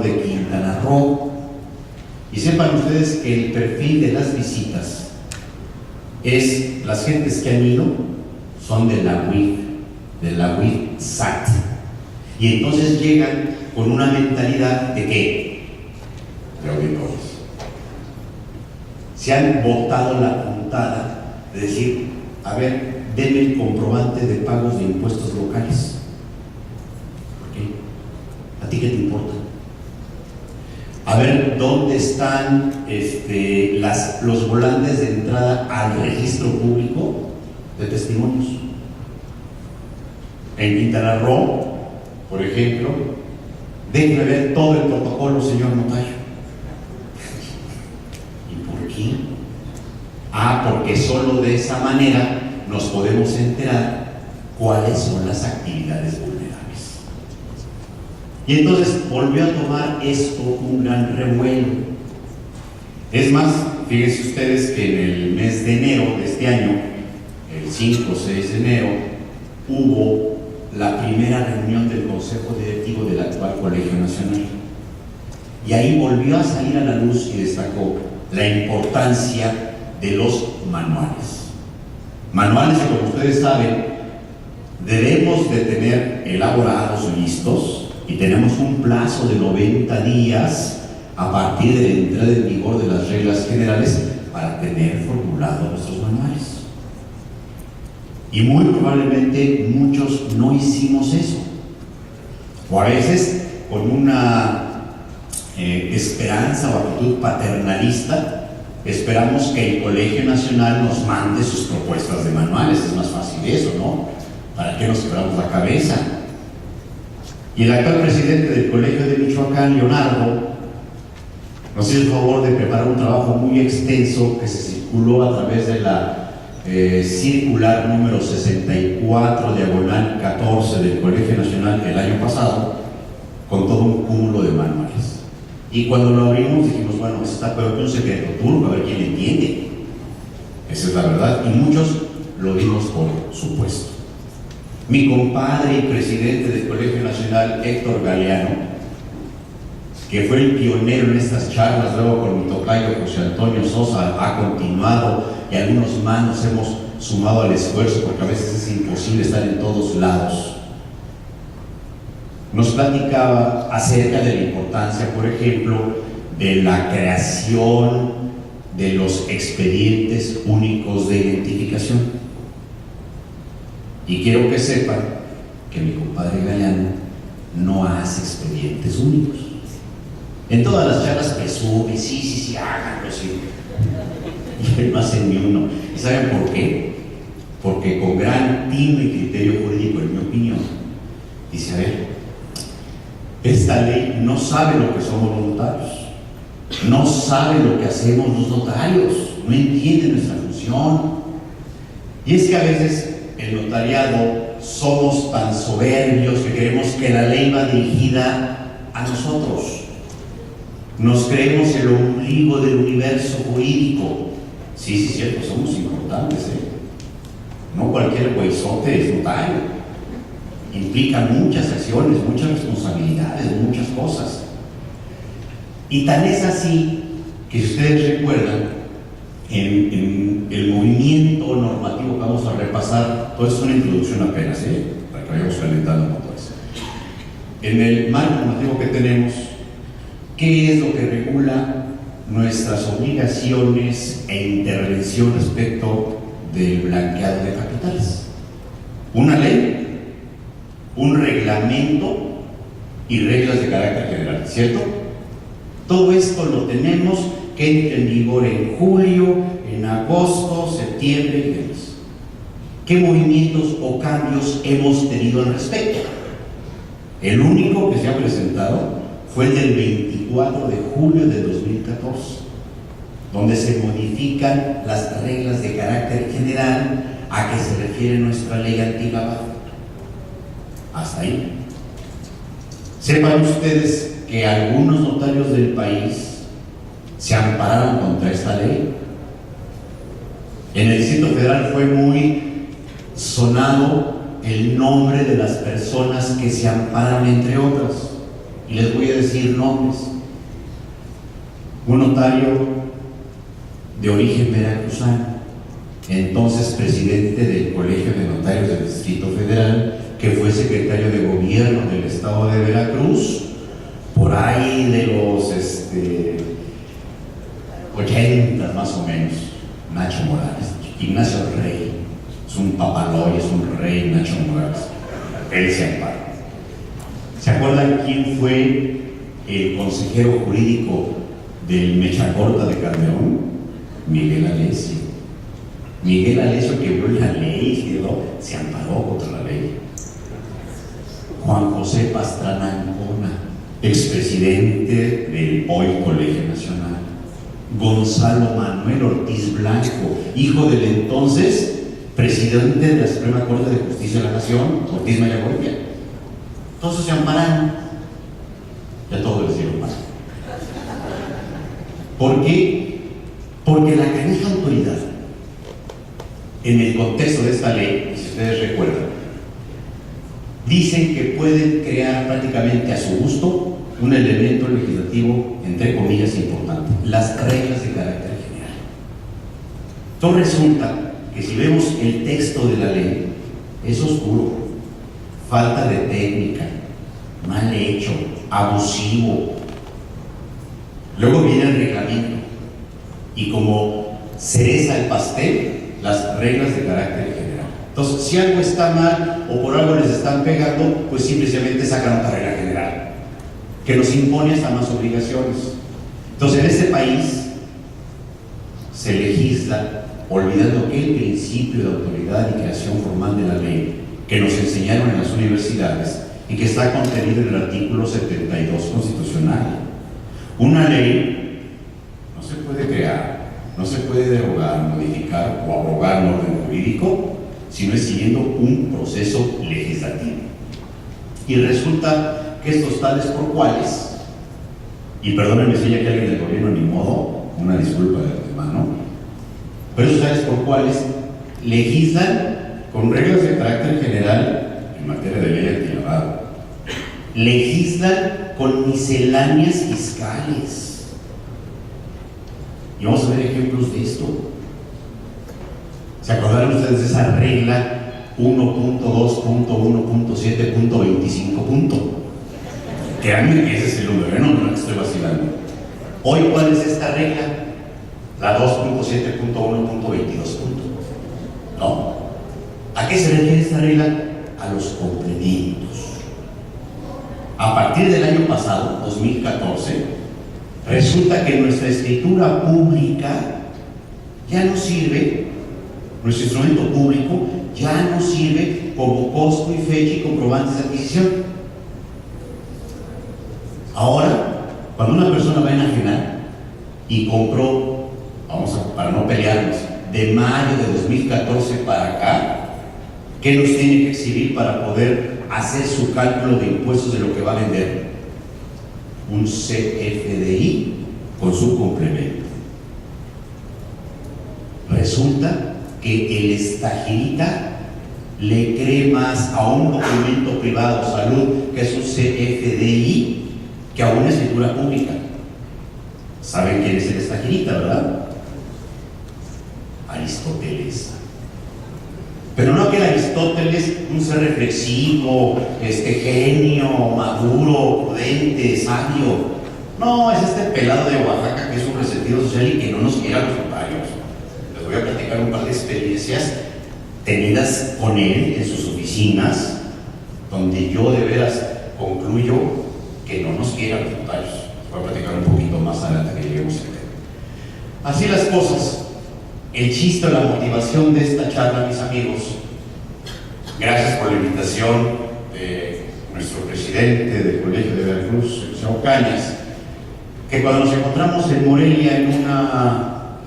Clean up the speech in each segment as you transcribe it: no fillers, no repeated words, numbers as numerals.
de Quintana Roo. Y sepan ustedes que el perfil de las visitas es, las gentes que han ido son de la UIF SAT. Y entonces llegan con una mentalidad de ¿qué? De auditores. Se han botado la puntada de decir, a ver, denme el comprobante de pagos de impuestos locales. ¿Por qué? ¿A ti qué te importa? A ver, ¿dónde están los volantes de entrada al registro público de testimonios? En Quintana Roo, por ejemplo, déjenme ver todo el protocolo, señor notario. ¿Y por qué? Porque solo de esa manera nos podemos enterar cuáles son las actividades vulnerables. Y entonces volvió a tomar esto un gran revuelo. Es más, fíjense ustedes que en el mes de enero de este año, el 5 o 6 de enero, hubo la primera reunión del Consejo Directivo del actual Colegio Nacional. Y ahí volvió a salir a la luz y destacó la importancia de los manuales. Manuales que, como ustedes saben, debemos de tener elaborados, listos, y tenemos un plazo de 90 días a partir de la entrada en vigor de las reglas generales para tener formulados nuestros manuales. Y muy probablemente muchos no hicimos eso. O a veces con una esperanza o actitud paternalista, esperamos que el Colegio Nacional nos mande sus propuestas de manuales. Es más fácil eso, ¿no? ¿Para qué nos quebramos la cabeza? Y el actual presidente del Colegio de Michoacán, Leonardo, nos hizo el favor de preparar un trabajo muy extenso que se circuló a través de la circular número 64 diagonal 14 del Colegio Nacional el año pasado, con todo un cúmulo de manuales. Y cuando lo abrimos dijimos, bueno, está peor que un secreto turco, a ver quién entiende. Esa es la verdad, y muchos lo dimos por supuesto. Mi compadre y presidente del Colegio Nacional, Héctor Galeano, que fue el pionero en estas charlas, luego con mi tocayo José Antonio Sosa, ha continuado, y algunos más nos hemos sumado al esfuerzo, porque a veces es imposible estar en todos lados. Nos platicaba acerca de la importancia, por ejemplo, de la creación de los expedientes únicos de identificación. Y quiero que sepan que mi compadre Galeano no hace expedientes únicos. En todas las charlas presume, sí, háganlo, sí. Y él no hace ni uno. ¿Y saben por qué? Porque con gran tino y criterio jurídico, en mi opinión, dice, a ver, esta ley no sabe lo que somos los notarios, no sabe lo que hacemos los notarios, no entiende nuestra función. Y es que a veces el notariado somos tan soberbios que creemos que la ley va dirigida a nosotros. Nos creemos el ombligo del universo jurídico. Sí, cierto, somos importantes, No cualquier güeyzote es notario. Implica muchas acciones, muchas responsabilidades, muchas cosas. Y tal es así que, si ustedes recuerdan, en el movimiento normativo que vamos a repasar, todo esto es una introducción apenas, para que vayamos calentando motores. En el marco normativo que tenemos, ¿qué es lo que regula nuestras obligaciones e intervención respecto del blanqueado de capitales? Una ley, un reglamento y reglas de carácter general, ¿cierto? Todo esto lo tenemos que entre en vigor en julio, en agosto, septiembre y demás. ¿Qué movimientos o cambios hemos tenido al respecto? El único que se ha presentado fue el del 24 de julio de 2014, donde se modifican las reglas de carácter general a que se refiere nuestra ley antilavado. Hasta ahí. Sepan ustedes que algunos notarios del país se ampararon contra esta ley. En el Distrito Federal fue muy sonado el nombre de las personas que se amparan, entre otras, y les voy a decir nombres. Un notario de origen veracruzano, entonces presidente del Colegio de Notarios del Distrito Federal, que fue secretario de gobierno del estado de Veracruz, por ahí de los 80 más o menos. Nacho Morales, Ignacio Rey, es un papaloy, es un rey Nacho Morales, él se ampara. ¿Se acuerdan quién fue el consejero jurídico del Mecha Corta de Calderón? Miguel Alessio. Miguel Alessio quebró la ley, se amparó contra la ley. Juan José Pastrana Ancona, expresidente del hoy Colegio Nacional. Gonzalo Manuel Ortiz Blanco, hijo del entonces presidente de la Suprema Corte de Justicia de la Nación, Ortiz Mayagoitia. Todos se amparan. Ya todos les dieron paso. ¿Por qué? Porque la canija autoridad, en el contexto de esta ley, si ustedes recuerdan, dicen que pueden crear prácticamente a su gusto un elemento legislativo, entre comillas, importante: las reglas de carácter general. Entonces resulta que si vemos el texto de la ley, es oscuro, falta de técnica, mal hecho, abusivo. Luego viene el reglamento y como cereza el pastel, las reglas de carácter general. Entonces, si algo está mal o por algo les están pegando, pues simplemente sacan otra regla general que nos impone hasta más obligaciones. Entonces, en este país se legisla olvidando aquel principio de autoridad y creación formal de la ley que nos enseñaron en las universidades y que está contenido en el artículo 72 constitucional. Una ley no se puede crear, no se puede derogar, modificar o abrogar un orden jurídico si no es siguiendo un proceso legislativo. Y resulta que estos tales por cuales, y perdónenme si hay alguien del gobierno, ni modo, una disculpa de antemano, pero esos tales por cuales legislan con reglas de carácter general en materia de ley antilavado, legislan con misceláneas fiscales. Y vamos a ver ejemplos de esto. ¿Se acordaron ustedes de esa regla 1.2.1.7.25? Créanme que ese es el número, no que estoy vacilando. Hoy, ¿cuál es esta regla? La 2.7.1.22. ¿No? ¿A qué se refiere esta regla? A los complementos. A partir del año pasado, 2014, resulta que nuestra escritura pública ya no sirve, nuestro instrumento público ya no sirve como costo y fecha y comprobantes de adquisición. Ahora, cuando una persona va a enajenar y compró, para no pelearnos, de mayo de 2014 para acá, ¿qué nos tiene que exhibir para poder hacer su cálculo de impuestos de lo que va a vender? Un CFDI con su complemento. Resulta que el estajirita le cree más a un documento privado salud, que es un CFDI, que a una escritura pública. ¿Saben quién es el estajirita, verdad? Aristóteles. Pero no aquel Aristóteles, un ser reflexivo, genio, maduro, prudente, sabio. No, es este pelado de Oaxaca que es un resentido social y que no nos quiere a los notarios. Les voy a platicar un par de experiencias tenidas con él en sus oficinas, donde yo de veras concluyo que no nos quiere a los notarios. Voy a platicar un poquito más adelante que lleguemos al tema. Así las cosas. El chiste o la motivación de esta charla, mis amigos, gracias por la invitación de nuestro presidente del Colegio de Veracruz, el señor Cañas, que cuando nos encontramos en Morelia en una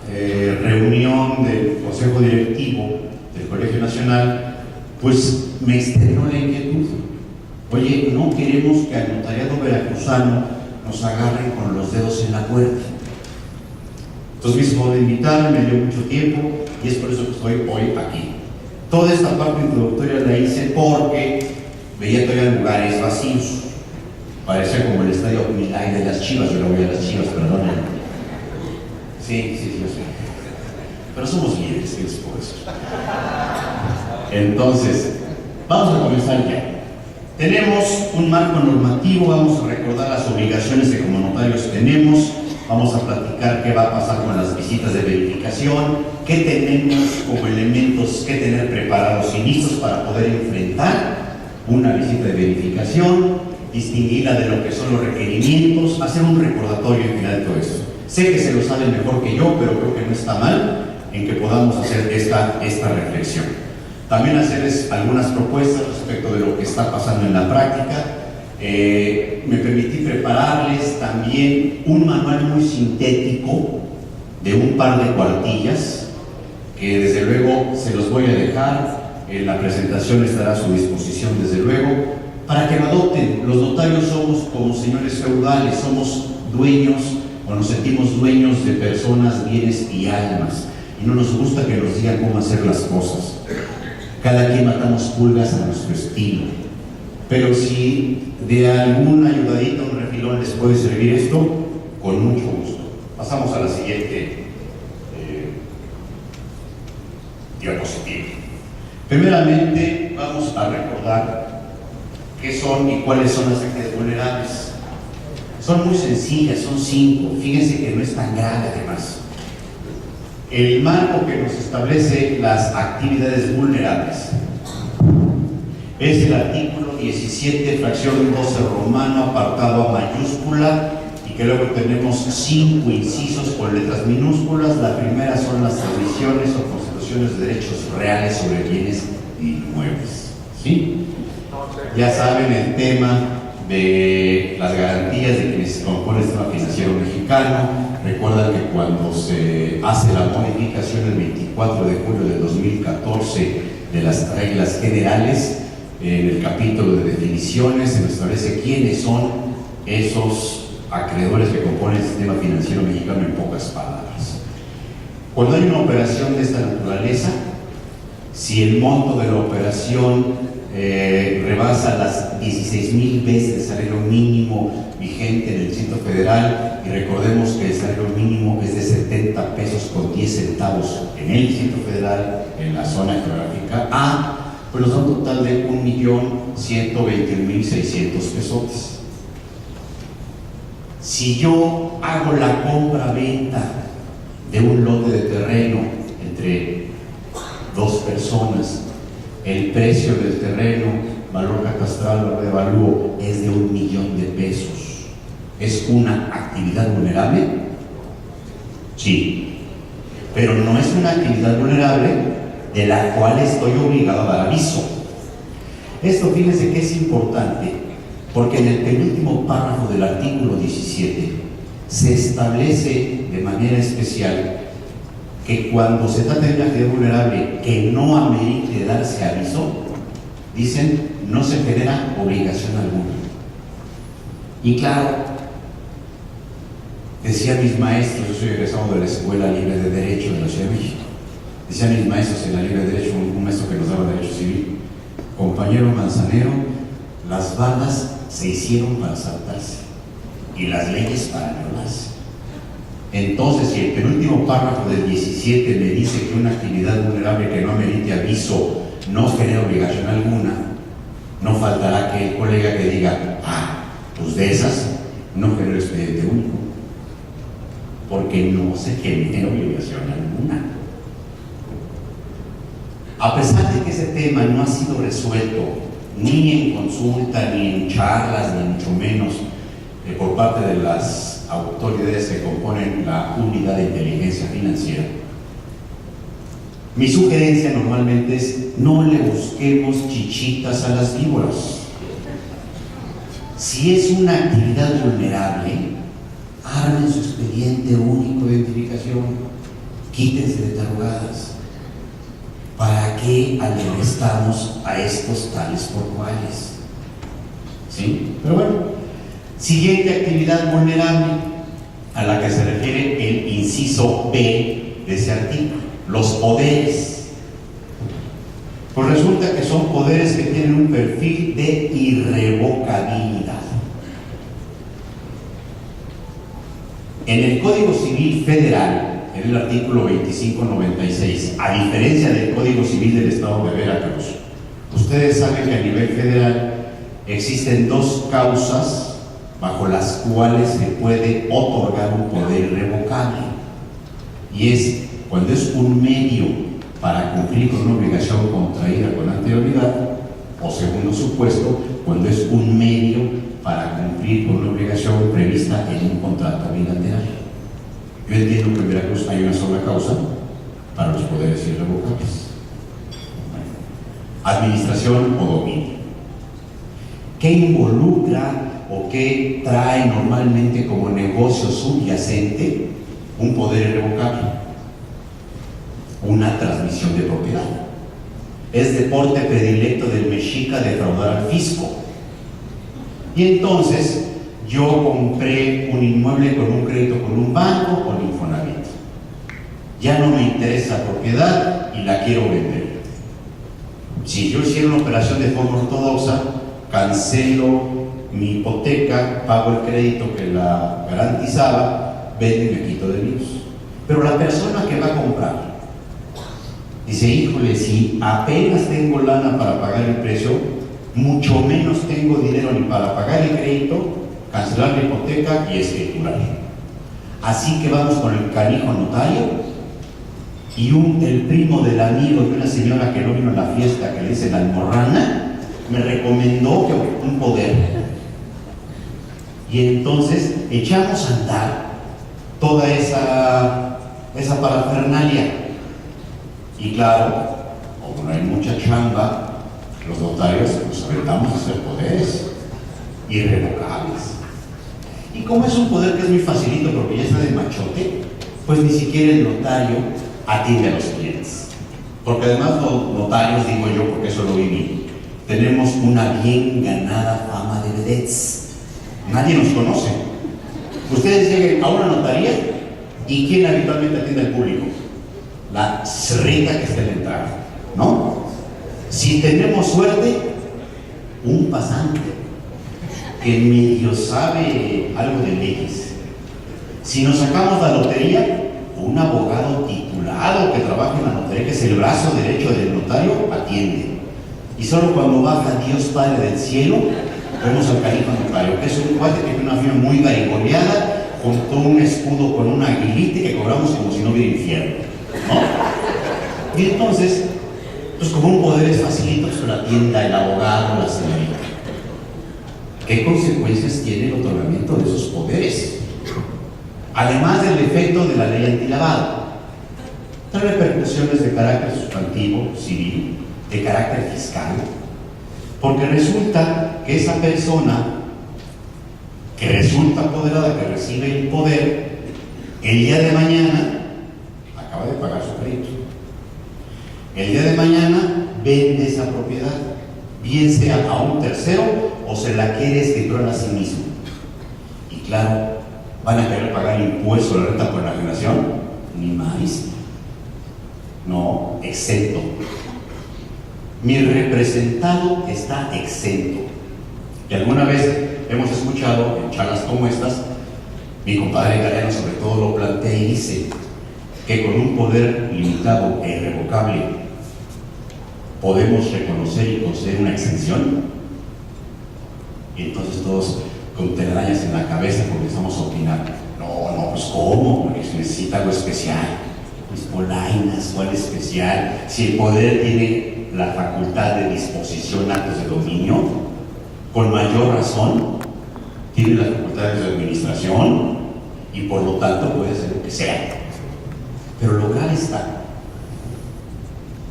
reunión del Consejo Directivo del Colegio Nacional, pues me externó la inquietud. Oye, no queremos que al notariado veracruzano nos agarren con los dedos en la puerta. Entonces me hizo favor de invitarme, me dio mucho tiempo y es por eso que estoy hoy aquí. Toda esta parte introductoria la hice porque veía todavía lugares vacíos. Parecía como el estadio Milay de las Chivas. Yo no voy a las Chivas, perdonen. Sí, yo sé. Pero somos libres, ¿qué les puedo decir? Entonces, vamos a comenzar ya. Tenemos un marco normativo, vamos a recordar las obligaciones que como notarios tenemos, vamos a platicar qué va a pasar con las visitas de verificación, qué tenemos como elementos que tener preparados y listos para poder enfrentar una visita de verificación, distinguirla de lo que son los requerimientos, hacer un recordatorio al final de todo eso. Sé que se lo saben mejor que yo, pero creo que no está mal en que podamos hacer esta reflexión. También hacerles algunas propuestas respecto de lo que está pasando en la práctica. Me permití prepararles también un manual muy sintético de un par de cuartillas que desde luego se los voy a dejar. La presentación estará a su disposición desde luego para que lo adopten. Los notarios somos como señores feudales, somos dueños o nos sentimos dueños de personas, bienes y almas, y no nos gusta que nos digan cómo hacer las cosas. Cada quien matamos pulgas a nuestro estilo. Pero si de alguna ayudadita, un refilón les puede servir esto, con mucho gusto. Pasamos a la siguiente diapositiva. Primeramente, vamos a recordar qué son y cuáles son las actividades vulnerables. Son muy sencillas, son 5. Fíjense que no es tan grave además. El marco que nos establece las actividades vulnerables es el artículo 17, fracción 12 romano, apartado A mayúscula, y que luego tenemos 5 incisos con letras minúsculas. La primera son las transmisiones o constituciones de derechos reales sobre bienes inmuebles. ¿Sí? Ya saben el tema de las garantías de quienes componen el sistema financiero mexicano. Recuerdan que cuando se hace la modificación el 24 de julio de 2014 de las reglas generales, en el capítulo de definiciones se nos establece quiénes son esos acreedores que componen el sistema financiero mexicano en pocas palabras. Cuando hay una operación de esta naturaleza, si el monto de la operación rebasa las 16,000 veces el salario mínimo vigente en el Distrito Federal, y recordemos que el salario mínimo es de 70 pesos con 10 centavos en el Distrito Federal, en la zona geográfica A, pues nos da un total de 1,121,600 pesos. Si yo hago la compra-venta de un lote de terreno entre dos personas, el precio del terreno, valor catastral, valor de avalúo, es de 1,000,000 de pesos. ¿Es una actividad vulnerable? Sí, pero no es una actividad vulnerable de la cual estoy obligado a dar aviso. Esto, fíjense que es importante, porque en el penúltimo párrafo del artículo 17 se establece de manera especial que cuando se trata de una actividad vulnerable que no amerite darse aviso, dicen, no se genera obligación alguna. Y claro, decían mis maestros, yo soy egresado de la Escuela Libre de Derecho de la Ciudad de México, decían mis maestros en la Libre de Derecho, un maestro que nos daba Derecho Civil, compañero Manzanero, las bandas se hicieron para saltarse y las leyes para violarse. Entonces, si el penúltimo párrafo del 17 me dice que una actividad vulnerable que no amerite aviso no genera obligación alguna, no faltará que el colega que diga, pues de esas no genera expediente único, porque no se genera obligación alguna. A pesar de que ese tema no ha sido resuelto ni en consulta, ni en charlas, ni mucho menos por parte de las autoridades que componen la unidad de inteligencia financiera, mi sugerencia normalmente es no le busquemos chichitas a las víboras. Si es una actividad vulnerable, armen su expediente único de identificación, quítense de tarugadas. ¿Para qué alentamos a estos tales por cuales? ¿Sí? Pero bueno, siguiente actividad vulnerable a la que se refiere el inciso B de ese artículo, los poderes. Pues resulta que son poderes que tienen un perfil de irrevocabilidad. En el Código Civil Federal, en el artículo 2596, a diferencia del Código Civil del Estado de Veracruz, ustedes saben que a nivel federal existen dos causas bajo las cuales se puede otorgar un poder irrevocable. Y es cuando es un medio para cumplir con una obligación contraída con anterioridad, o segundo supuesto, cuando es un medio para cumplir con una obligación prevista en un contrato bilateral. Yo entiendo que en Veracruz hay una sola causa para los poderes irrevocables. Administración o dominio. ¿Qué involucra o qué trae normalmente como negocio subyacente un poder irrevocable? Una transmisión de propiedad. Es deporte predilecto del mexica defraudar al fisco. Y entonces yo compré un inmueble con un crédito con un banco o con Infonavit. Ya no me interesa la propiedad y la quiero vender. Si yo hiciera una operación de forma ortodoxa, cancelo mi hipoteca, pago el crédito que la garantizaba, vendo y me quito de líos. Pero la persona que va a comprar dice, híjole, si apenas tengo lana para pagar el precio, mucho menos tengo dinero ni para pagar el crédito, cancelar la hipoteca y escriturar. Así que vamos con el canijo notario y el primo del amigo de una señora que no vino a la fiesta, que le dice la almorrana, me recomendó que un poder. Y entonces echamos a andar toda esa parafernalia. Y claro, como no hay mucha chamba, los notarios nos aventamos a hacer poderes irrevocables. Y como es un poder que es muy facilito porque ya está de machote, pues ni siquiera el notario atiende a los clientes. Porque además los notarios, digo yo, porque eso lo viví, tenemos una bien ganada fama de vedettes. Nadie nos conoce. Ustedes lleguen a una notaría y ¿quién habitualmente atiende al público? La cerrita que está en la entrada, ¿no? Si tenemos suerte, un pasante que medio sabe algo de leyes. Si nos sacamos la lotería, un abogado titulado que trabaja en la notaría, que es el brazo derecho del notario, atiende. Y solo cuando baja Dios Padre del cielo, vemos al canijo notario, que es un cuate que tiene una firma muy garigoleada, junto un escudo con una aguilita que cobramos como si no hubiera infierno, ¿no? Y entonces, pues como un poder es facilito, pues lo atienda el abogado, la señorita. ¿Qué consecuencias tiene el otorgamiento de esos poderes? Además del efecto de la ley antilavado, trae repercusiones de carácter sustantivo, civil, de carácter fiscal, porque resulta que esa persona que resulta apoderada, que recibe el poder, el día de mañana acaba de pagar su crédito. El día de mañana vende esa propiedad, bien sea a un tercero o se la quiere escriturar a sí mismo. Y claro, ¿van a querer pagar impuesto a la renta por enajenación? Ni más. No, exento. Mi representado está exento. Y alguna vez hemos escuchado en charlas como estas, mi compadre Galeano sobre todo lo plantea y dice que con un poder limitado e irrevocable podemos reconocer y conceder una exención. Y entonces todos con telarañas en la cabeza comenzamos a opinar. No, pues ¿cómo? Porque se necesita algo especial. Pues polainas, ¿cuál especial? Si el poder tiene la facultad de disposición actos de dominio, con mayor razón tiene las facultades de administración y por lo tanto puede hacer lo que sea. Pero lo grave está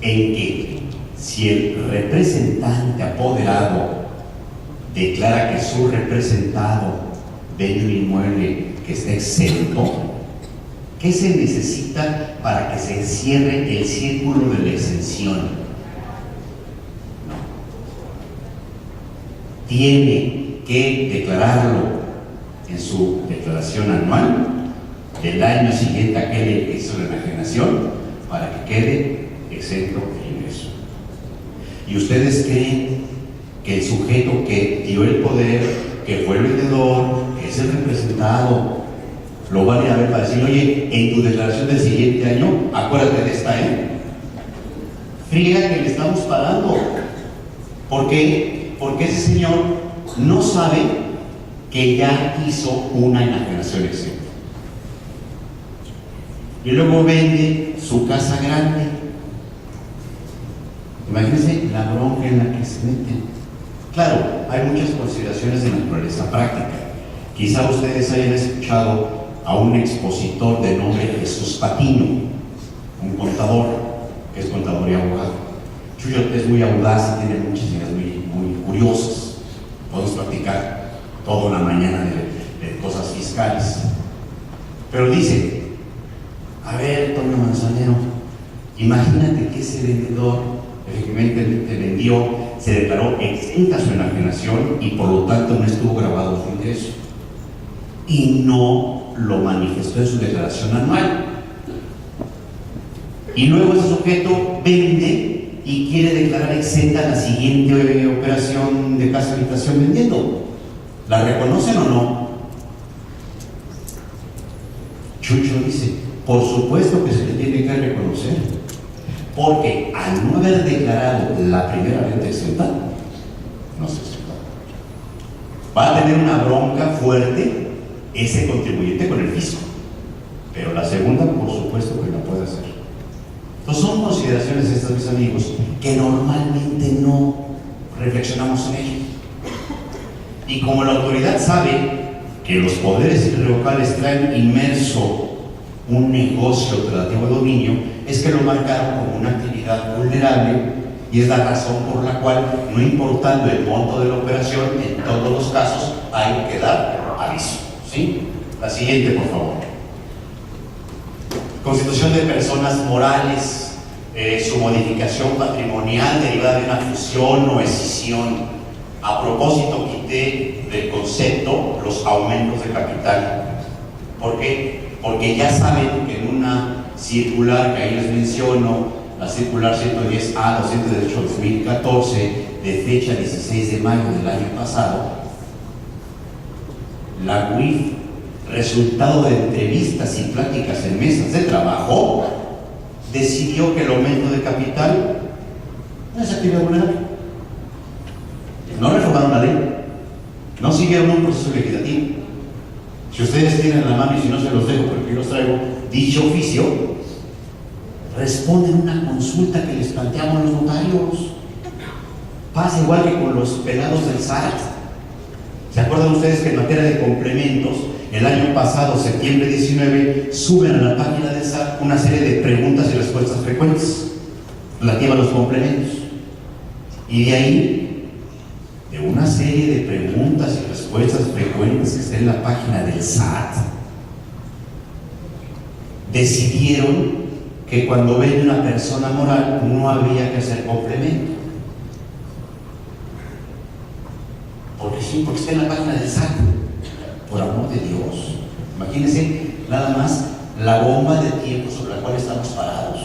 en que si el representante apoderado declara que su representado vende un inmueble que está exento, ¿qué se necesita para que se cierre el círculo de la exención? No. Tiene que declararlo en su declaración anual del año siguiente a aquel que hizo la enajenación para que quede exento el ingreso. ¿Y ustedes creen que el sujeto que dio el poder, que fue el vendedor, que es el representado, lo van a ir a ver para decir, oye, en tu declaración del siguiente año, acuérdate de esta, friega que le estamos pagando. ¿Por qué? Porque ese señor no sabe que ya hizo una enajenación exenta. Y luego vende su casa grande. Imagínense la bronca en la que se meten. Claro, hay muchas consideraciones de naturaleza práctica. Quizá ustedes hayan escuchado a un expositor de nombre Jesús Patino, un contador, que es contador y abogado. Chuyo es muy audaz y tiene muchas ideas muy curiosas. Podemos platicar toda una mañana de cosas fiscales. Pero dice, a ver, Toño Manzanero, imagínate que ese vendedor efectivamente te vendió, se declaró exenta su enajenación y por lo tanto no estuvo grabado su ingreso y no lo manifestó en su declaración anual. Y luego ese sujeto vende y quiere declarar exenta la siguiente operación de casa habitación vendiendo. ¿La reconocen o no? Chucho dice, por supuesto que se le tiene que reconocer, porque al no haber declarado la primera venta exenta, no se exenta. Va a tener una bronca fuerte ese contribuyente con el fisco, pero la segunda, por supuesto que la puede hacer. Entonces son consideraciones estas, mis amigos, que normalmente no reflexionamos en ellas. Y como la autoridad sabe que los poderes irrevocales traen inmerso un negocio relativo de dominio, es que lo marcaron como una actividad vulnerable y es la razón por la cual, no importando el monto de la operación, en todos los casos hay que dar aviso. ¿Sí? La siguiente, por favor. Constitución de personas morales, su modificación patrimonial derivada de una fusión o escisión. A propósito, quité del concepto los aumentos de capital. ¿Por qué? Porque ya saben que en una circular que ahí les menciono, la circular 110A-208-2014, de fecha 16 de mayo del año pasado, la UIF, resultado de entrevistas y pláticas en mesas de trabajo, decidió que el aumento de capital no es actividad vulnerable. No reformaron la ley, no siguieron un proceso legislativo. Si ustedes tienen la mano, y si no se los dejo porque yo los traigo, dicho oficio, responden una consulta que les planteamos los notarios. Pasa igual que con los pelados del SAT. ¿Se acuerdan ustedes que en materia de complementos, el año pasado, septiembre 19, suben a la página del SAT una serie de preguntas y respuestas frecuentes relativas a los complementos? Y de ahí, de una serie de preguntas y respuestas frecuentes que está en la página del SAT, decidieron que cuando vende una persona moral no había que hacer complemento. Porque sí, porque está en la página del SAT. Por amor de Dios. Imagínense nada más la bomba de tiempo sobre la cual estamos parados.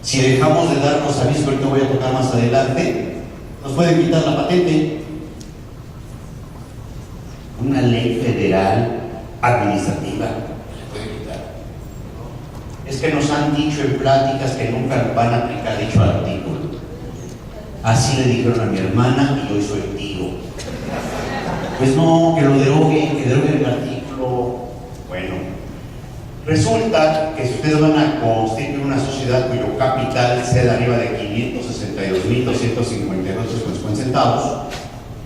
Si dejamos de dar los avisos que ahorita voy a tocar más adelante, nos pueden quitar la patente. Una ley federal administrativa se puede quitar. Es que nos han dicho en pláticas que nunca van a aplicar dicho artículo. Así le dijeron a mi hermana y hoy soy tío. Pues no, que lo deroguen, que deroguen el artículo. Bueno, resulta que si ustedes van a constituir una sociedad cuyo capital sea de arriba de 562.258,50 centavos,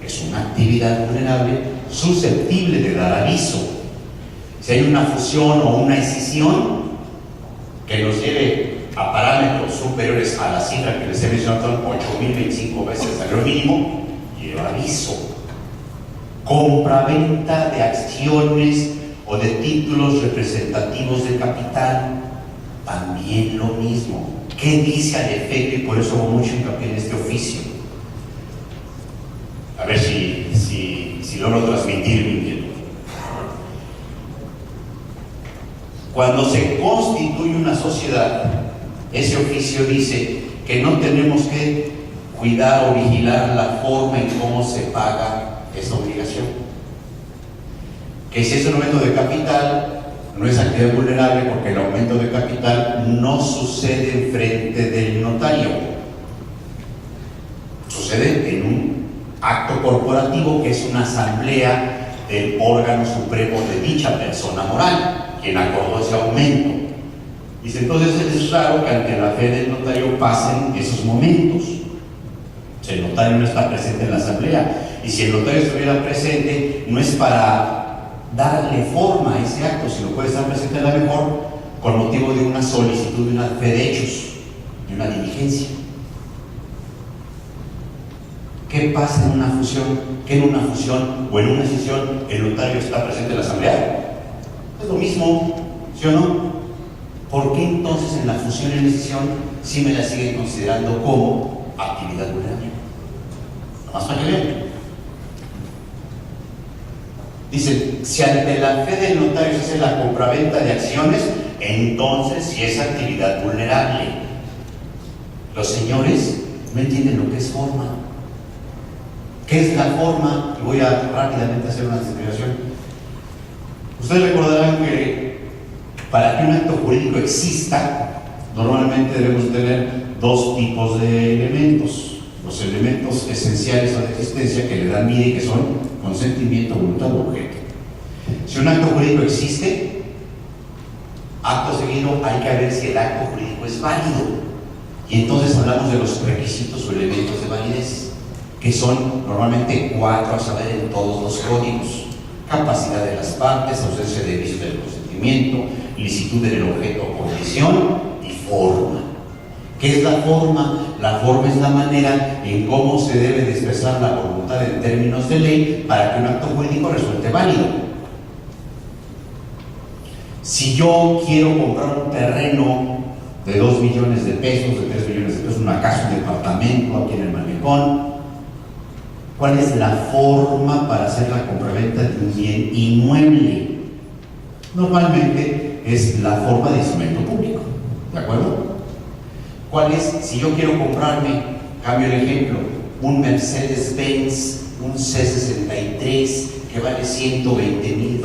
es una actividad vulnerable susceptible de dar aviso. Si hay una fusión o una escisión que nos lleve a parámetros superiores a la cifra que les he mencionado, 8.025 veces el salario mínimo, lleva aviso. Compra-venta de acciones o de títulos representativos de capital, también lo mismo. ¿Qué dice al efecto? Y por eso hago mucho hincapié en este oficio. A ver si logro transmitir mi inquietud. Cuando se constituye una sociedad, ese oficio dice que no tenemos que cuidar o vigilar la forma en cómo se paga esa obligación. que si es un aumento de capital, no es actividad vulnerable porque el aumento de capital no sucede enfrente del notario. Sucede en un acto corporativo que es una asamblea del órgano supremo de dicha persona moral, quien acordó ese aumento. Dice, entonces es raro que ante la fe del notario pasen esos momentos. Si el notario no está presente en la asamblea, y si el notario estuviera presente, no es para darle forma a ese acto, sino puede estar presente a lo mejor con motivo de una solicitud de una fe de hechos, de una diligencia. ¿Qué pasa en una fusión? ¿Que en una fusión o en una escisión el notario está presente en la asamblea? Es lo mismo, ¿sí o no? ¿Por qué entonces en la fusión y en la escisión sí me la siguen considerando como actividad vulnerable? Nomás para que vean. Dice, si ante la fe del notario se hace la compraventa de acciones, entonces sí es actividad vulnerable. Los señores no entienden lo que es forma. ¿Qué es la forma? Y voy a rápidamente hacer una explicación. Ustedes recordarán que para que un acto jurídico exista, normalmente debemos tener dos tipos de elementos. Los elementos esenciales a la existencia que le dan vida y que son consentimiento, voluntad o objeto. Si un acto jurídico existe, acto seguido hay que ver si el acto jurídico es válido. Y entonces hablamos de los requisitos o elementos de validez, que son normalmente 4 a saber en todos los códigos: capacidad de las partes, ausencia de vicio del consentimiento, licitud en el objeto o condición y forma. ¿Qué es la forma? La forma es la manera en cómo se debe de expresar la voluntad en términos de ley para que un acto jurídico resulte válido. Si yo quiero comprar un terreno de 2 millones de pesos, de 3 millones de pesos, una casa, un departamento aquí en el Malecón, ¿cuál es la forma para hacer la compraventa de un bien inmueble? Normalmente es la forma de instrumento público, ¿de acuerdo? ¿Cuál es? Si yo quiero comprarme, cambio el ejemplo, un Mercedes-Benz, un C63 que vale $120,000,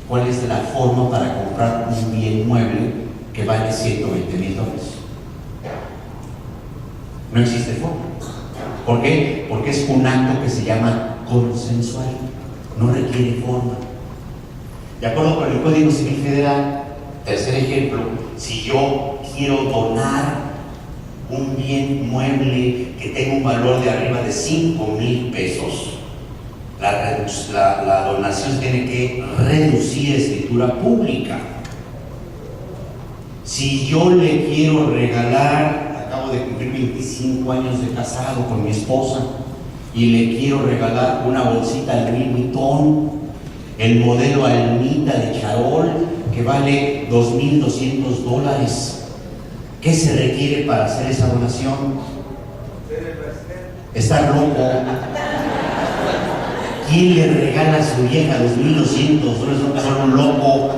¿cuál es la forma para comprar un bien mueble que vale $120,000? No existe forma. ¿Por qué? Porque es un acto que se llama consensual, no requiere forma. De acuerdo con el Código Civil Federal, tercer ejemplo, si yo quiero donar un bien mueble que tenga un valor de arriba de $5,000, la donación tiene que reducir escritura pública. Si yo le quiero regalar, acabo de cumplir 25 años de casado con mi esposa, y le quiero regalar una bolsita Louis Vuitton, el modelo Almita de Charol, que vale $2,200, ¿qué se requiere para hacer esa donación? Estar loco. ¿Quién le regala a su vieja $2,200? No es un loco.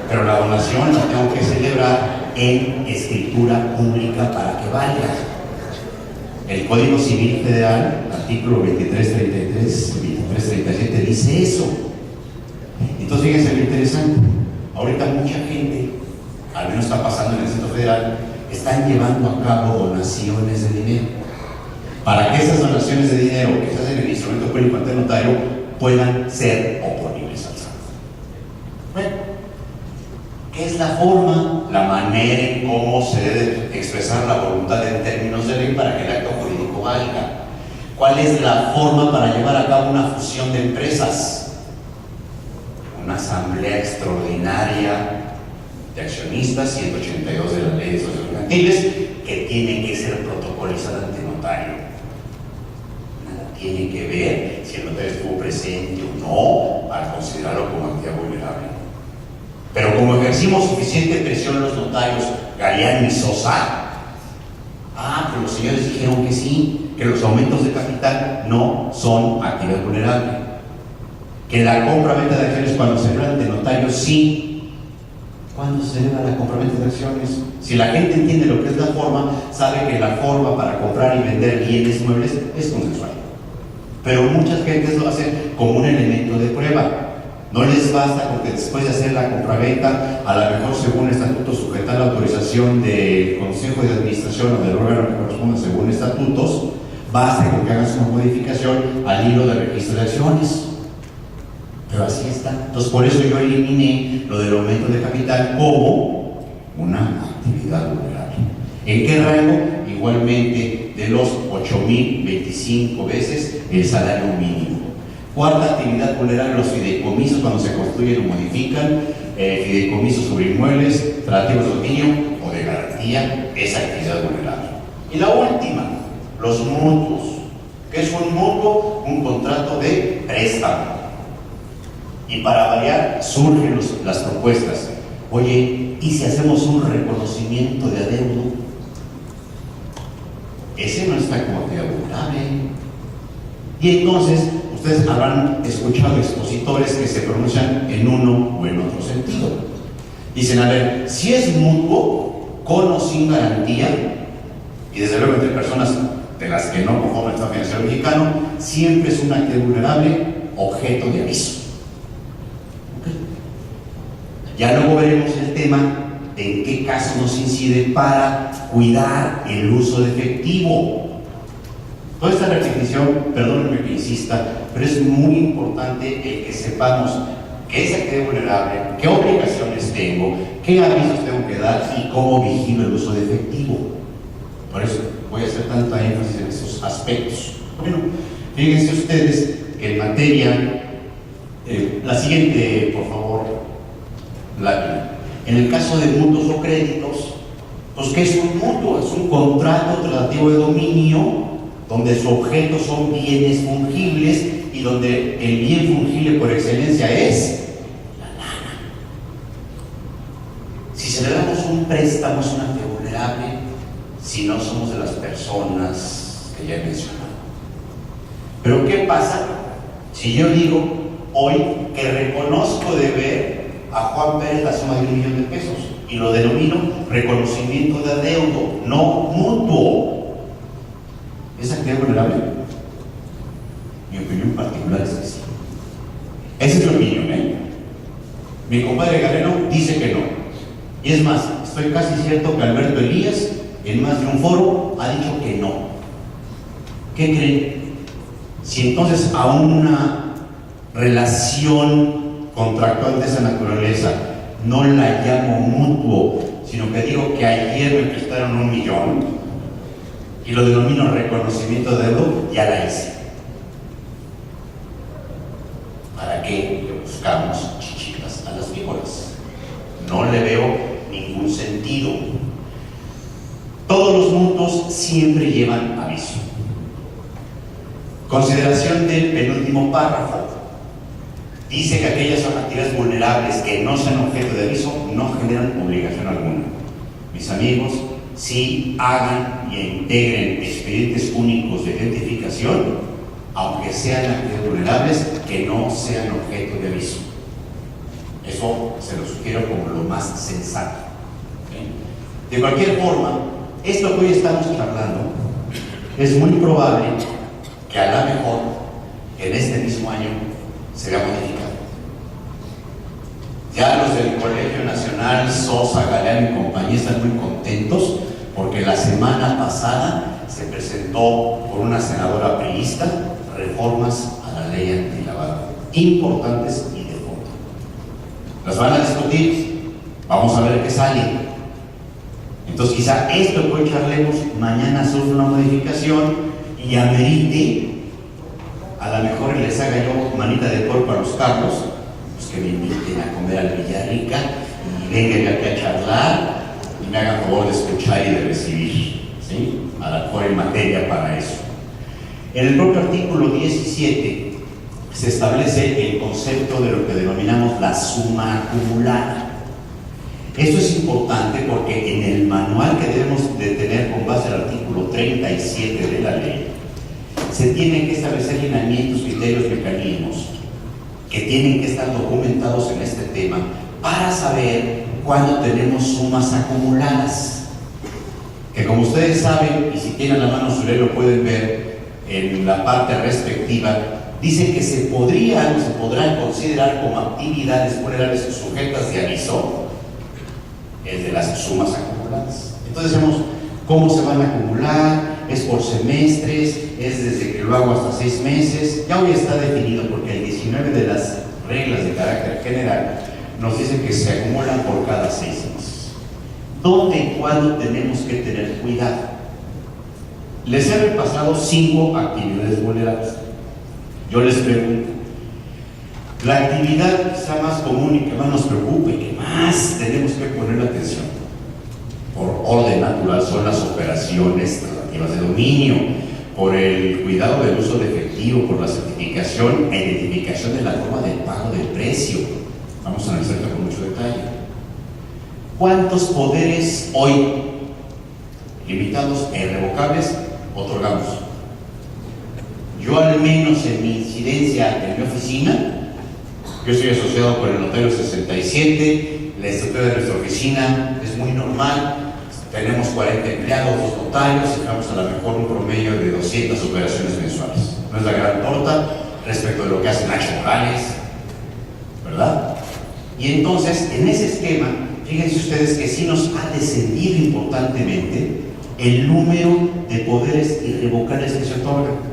Pero la donación la tengo que celebrar en escritura pública para que valga. El Código Civil Federal, artículo 2333, 2337, dice eso. Entonces, fíjense lo interesante. Ahorita mucha gente, al menos está pasando en el Centro Federal, están llevando a cabo donaciones de dinero, para que esas donaciones de dinero que se hacen en el instrumento público ante el notario puedan ser oponibles al SAT. Bueno, ¿qué es la forma? La manera en cómo se debe expresar la voluntad en términos de ley para que el acto jurídico valga. ¿Cuál es la forma para llevar a cabo una fusión de empresas? Una asamblea extraordinaria de accionistas, 182 de la ley de socios mercantiles, que tiene que ser protocolizada ante notario. Nada tiene que ver si el notario estuvo presente o no para considerarlo como actividad vulnerable. Pero como ejercimos suficiente presión los notarios, Galeano y Sosa, pues los señores dijeron que sí, que los aumentos de capital no son actividad vulnerable, que la compra-venta de acciones cuando se celebra ante notario sí. ¿Cuándo se celebra la compra-venta de acciones? Si la gente entiende lo que es la forma, sabe que la forma para comprar y vender bienes muebles es consensual. pero muchas gentes lo hacen como un elemento de prueba. No les basta porque después de hacer la compraventa, a lo mejor según estatutos sujetar la autorización del Consejo de Administración o del órgano que corresponda según estatutos, basta con que hagas una modificación al libro de registro de acciones. Pero así está. Entonces por eso yo eliminé lo del aumento de capital como una actividad vulnerable. ¿En qué rango? Igualmente de los 8,025 veces el salario mínimo. Cuarta actividad vulnerable, los fideicomisos cuando se construyen o modifican, fideicomisos sobre inmuebles, tratativos de dominio o de garantía, es actividad vulnerable. Y la última, los mutuos. ¿Qué es un mutuo? Un contrato de préstamo. Y para variar surgen las propuestas. Oye, ¿y si hacemos un reconocimiento de adeudo? Ese no está como actividad vulnerable. Y entonces ustedes habrán escuchado expositores que se pronuncian en uno o en otro sentido. Dicen, a ver, si es mutuo, con o sin garantía, y desde luego entre personas de las que no conforman el Estado Financiero Mexicano, siempre es una actividad vulnerable objeto de aviso. ¿Okay? Ya luego veremos el tema de en qué caso nos incide para cuidar el uso de efectivo. Toda esta repetición, perdónenme que insista, pero es muy importante el que sepamos qué es actividad vulnerable, qué obligaciones tengo, qué avisos tengo que dar y cómo vigilo el uso de efectivo. Por eso voy a hacer tanta énfasis en esos aspectos. Bueno, fíjense ustedes que en materia, la siguiente, por favor, en el caso de mutuos o créditos, pues ¿qué es un mutuo? Es un contrato tratativo de dominio donde su objeto son bienes fungibles y donde el bien fungible por excelencia es la lana. Si se le damos un préstamo es una actividad vulnerable si no somos de las personas que ya he mencionado. Pero ¿qué pasa si yo digo hoy que reconozco deber a Juan Pérez la suma de $1,000,000 de pesos y lo denomino reconocimiento de adeudo, no mutuo? ¿Es actividad vulnerable? Mi opinión particular es que sí. Esa es mi opinión, ¿eh? Mi compadre Galeno dice que no. Y es más, estoy casi cierto que Alberto Elías, en más de un foro, ha dicho que no. ¿Qué creen? Si entonces a una relación contractual de esa naturaleza no la llamo mutuo, sino que digo que ayer me prestaron $1,000,000 y lo denomino reconocimiento de adeudo, ya la hice. ¿Para qué le buscamos chichitas a las víboras? No le veo ningún sentido. Todos los mutuos siempre llevan aviso. Consideración del penúltimo párrafo. Dice que aquellas actividades vulnerables que no sean objeto de aviso no generan obligación alguna. Mis amigos, sí hagan y integren expedientes únicos de identificación, aunque sean actividades vulnerables que no sean objeto de aviso. Eso se lo sugiero como lo más sensato. ¿Okay? De cualquier forma, esto que hoy estamos charlando es muy probable que a lo mejor en este mismo año se vea modificado. Ya los del Colegio Nacional, Sosa, Galeano y compañía están muy contentos porque la semana pasada se presentó por una senadora priista reformas a la ley antilavado, importantes y de fondo. Las van a discutir, vamos a ver qué sale. Entonces quizá esto que hoy charlemos mañana sufre una modificación y amerite, a lo mejor les haga yo manita de puerco a los Carlos, pues que me inviten a comer al Villarrica y vengan aquí a charlar y me hagan favor de escuchar y de recibir, ¿sí? A lo mejor en materia para eso. En el propio artículo 17 se establece el concepto de lo que denominamos la suma acumulada. Esto es importante porque en el manual que debemos de tener con base al artículo 37 de la ley, se tienen que establecer lineamientos, criterios, mecanismos que tienen que estar documentados en este tema para saber cuándo tenemos sumas acumuladas. Que como ustedes saben, y si tienen a la mano su ley lo pueden ver, en la parte respectiva, dice que se podrían o se podrán considerar como actividades funerarias sujetas de aviso el de las sumas acumuladas. Entonces vemos cómo se van a acumular, es por semestres, es desde que lo hago hasta 6 meses. Ya hoy está definido porque el 19 de las reglas de carácter general nos dice que se acumulan por cada 6 meses. ¿Dónde y cuándo tenemos que tener cuidado? Les he repasado 5 actividades vulnerables. Yo les pregunto, la actividad quizá más común y que más nos preocupa y que más tenemos que poner atención, por orden natural, son las operaciones relativas de dominio, por el cuidado del uso de efectivo, por la certificación e identificación de la forma de pago del precio. Vamos a analizarlo con mucho detalle. ¿Cuántos poderes hoy, limitados e irrevocables, otorgamos? Yo, al menos en mi incidencia en mi oficina, yo estoy asociado con el notario 67, la estructura de nuestra oficina es muy normal, tenemos 40 empleados, 2 notarios, y vamos a lo mejor un promedio de 200 operaciones mensuales. No es la gran torta respecto de lo que hace Nacho Morales, ¿verdad? Y entonces, en ese esquema, fíjense ustedes que sí nos ha descendido importantemente el número de poderes irrevocables que se otorgan.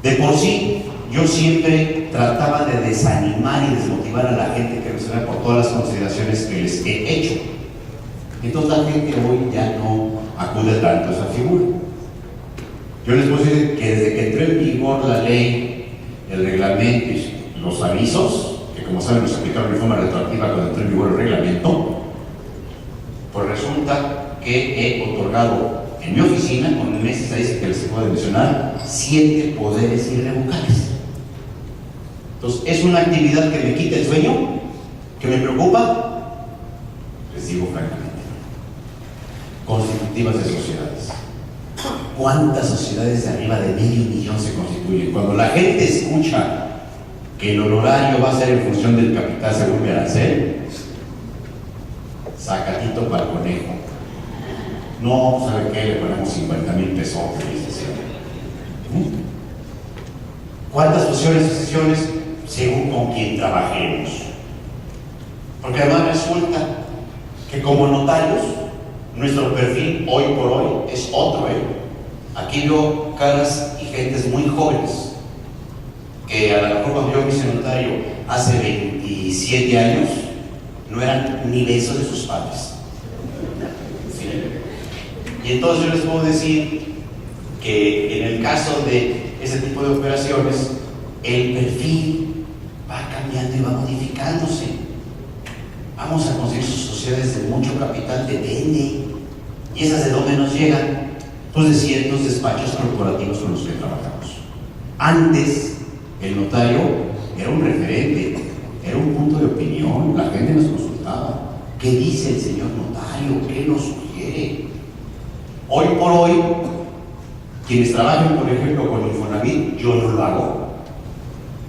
De por sí, yo siempre trataba de desanimar y desmotivar a la gente que me por todas las consideraciones que les he hecho. Entonces la gente hoy ya no acude tanto a esa figura. Yo les puedo decir que desde que entró en vigor la ley, el reglamento y los avisos, que como saben nos aplicaron de forma retroactiva cuando entró en vigor el reglamento, pues resulta que he otorgado en mi oficina, con meses ahí que les puedo mencionar, 7 poderes irrevocables. Entonces, ¿es una actividad que me quita el sueño? ¿Que me preocupa? Les digo francamente, constitutivas de sociedades. ¿Cuántas sociedades de arriba de 500,000 se constituyen? Cuando la gente escucha que el honorario va a ser en función del capital según mi arancel, sacatito para el conejo. No, ¿sabe qué? Le ponemos 50,000 pesos de licencia. ¿Cuántas fusiones y sesiones? Según con quién trabajemos. Porque además resulta que como notarios, nuestro perfil hoy por hoy es otro. Aquí veo caras y gentes muy jóvenes, que a lo mejor cuando yo me hice notario hace 27 años, no eran ni besos de sus padres. ¿Sí? Y entonces yo les puedo decir que en el caso de ese tipo de operaciones, el perfil va cambiando y va modificándose. Vamos a conseguir sus sociedades de mucho capital, depende. ¿Y esas de dónde nos llegan? Pues de ciertos despachos corporativos con los que trabajamos. Antes, el notario era un referente, era un punto de opinión, la gente nos consultaba. ¿Qué dice el señor notario? ¿Qué nos sugiere? Hoy por hoy, quienes trabajan, por ejemplo, con Infonavit, yo no lo hago.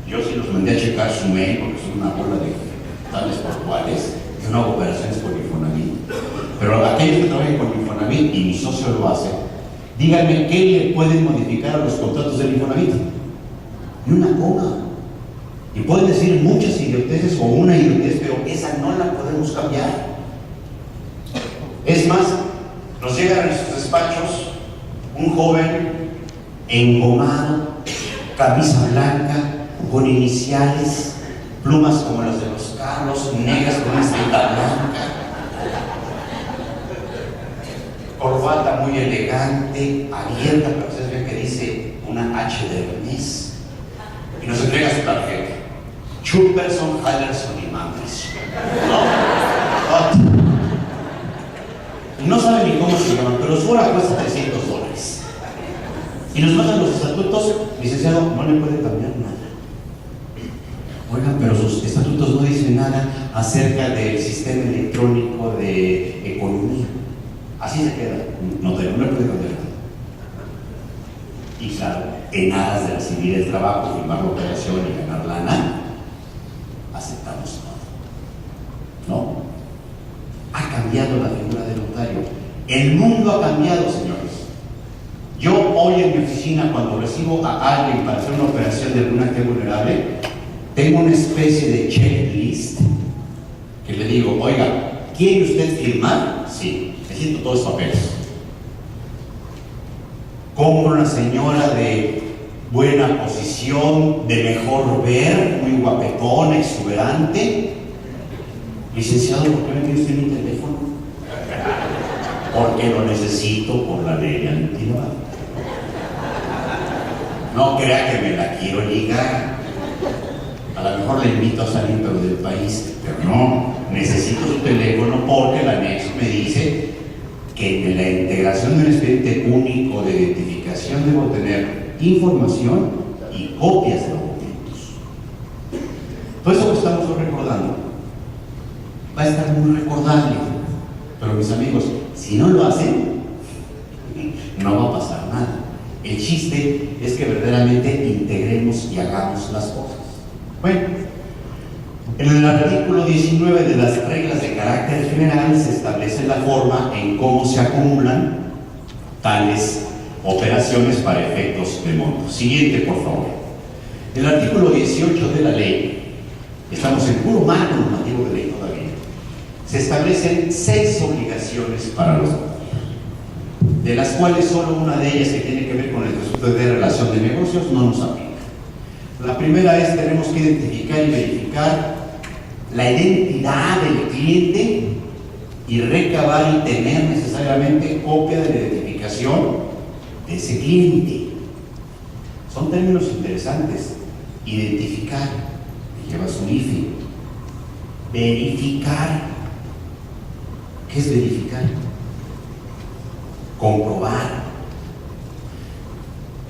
Yo sí los mandé a checar su mail porque son una bola de tales por cuales. Yo no hago operaciones por Infonavit. Pero aquellos que trabajan con Infonavit, y mi socio lo hace, díganme qué le pueden modificar a los contratos del Infonavit. Ni una coma. Y pueden decir muchas idioteces o una idiotez, pero esa no la podemos cambiar. Es más, nos llega a nuestros despachos un joven engomado, camisa blanca, con iniciales, plumas como las de los carros, negras con una estrella blanca, corbata muy elegante, abierta, pero ustedes ven que dice una H de Hermes, y nos entrega su tarjeta. Chuperson, Hallerson y Mampris. No saben ni cómo se llaman, pero su hora cuesta $300. Y nos mandan los estatutos, licenciado, no le puede cambiar nada. Oigan, pero sus estatutos no dicen nada acerca del sistema electrónico de economía. Así se queda, no le puede cambiar nada. Y claro, en aras de recibir el trabajo, firmar la operación y ganar lana, aceptamos todo. ¿No? Ha cambiado la figura del notario. El mundo ha cambiado, señores. Yo hoy en mi oficina oficina, cuando recibo a alguien para hacer una operación de alguna actividad vulnerable, tengo una especie de checklist que le digo, oiga, ¿quiere usted firmar? Sí, necesito todos los papeles. Compro una señora de buena posición, de mejor ver, muy guapetona, exuberante. Licenciado, ¿por qué me pide usted mi teléfono? Porque lo necesito por la ley de identidad. No crea que me la quiero ligar. A lo mejor le invito a salir pero del país, pero no, necesito su teléfono porque el anexo me dice que en la integración de un expediente único de identificación debo tener información y copias de documentos. Todo eso que estamos recordando va a estar muy recordable, pero mis amigos, si no lo hacen, no va a pasar nada. El chiste es que verdaderamente integremos y hagamos las cosas. Bueno, en el artículo 19 de las reglas de carácter general se establece la forma en cómo se acumulan tales operaciones para efectos de monto. Siguiente, por favor. El artículo 18 de la ley, estamos en puro marco normativo de ley todavía, se establecen 6 obligaciones para los bancos, de las cuales solo una de ellas, que tiene que ver con el concepto de relación de negocios, no nos aplica. La primera es, tenemos que identificar y verificar la identidad del cliente y recabar y tener necesariamente copia de la identificación de ese cliente. Son términos interesantes. Identificar, que lleva su IFE. Verificar. ¿Qué es verificar? Comprobar.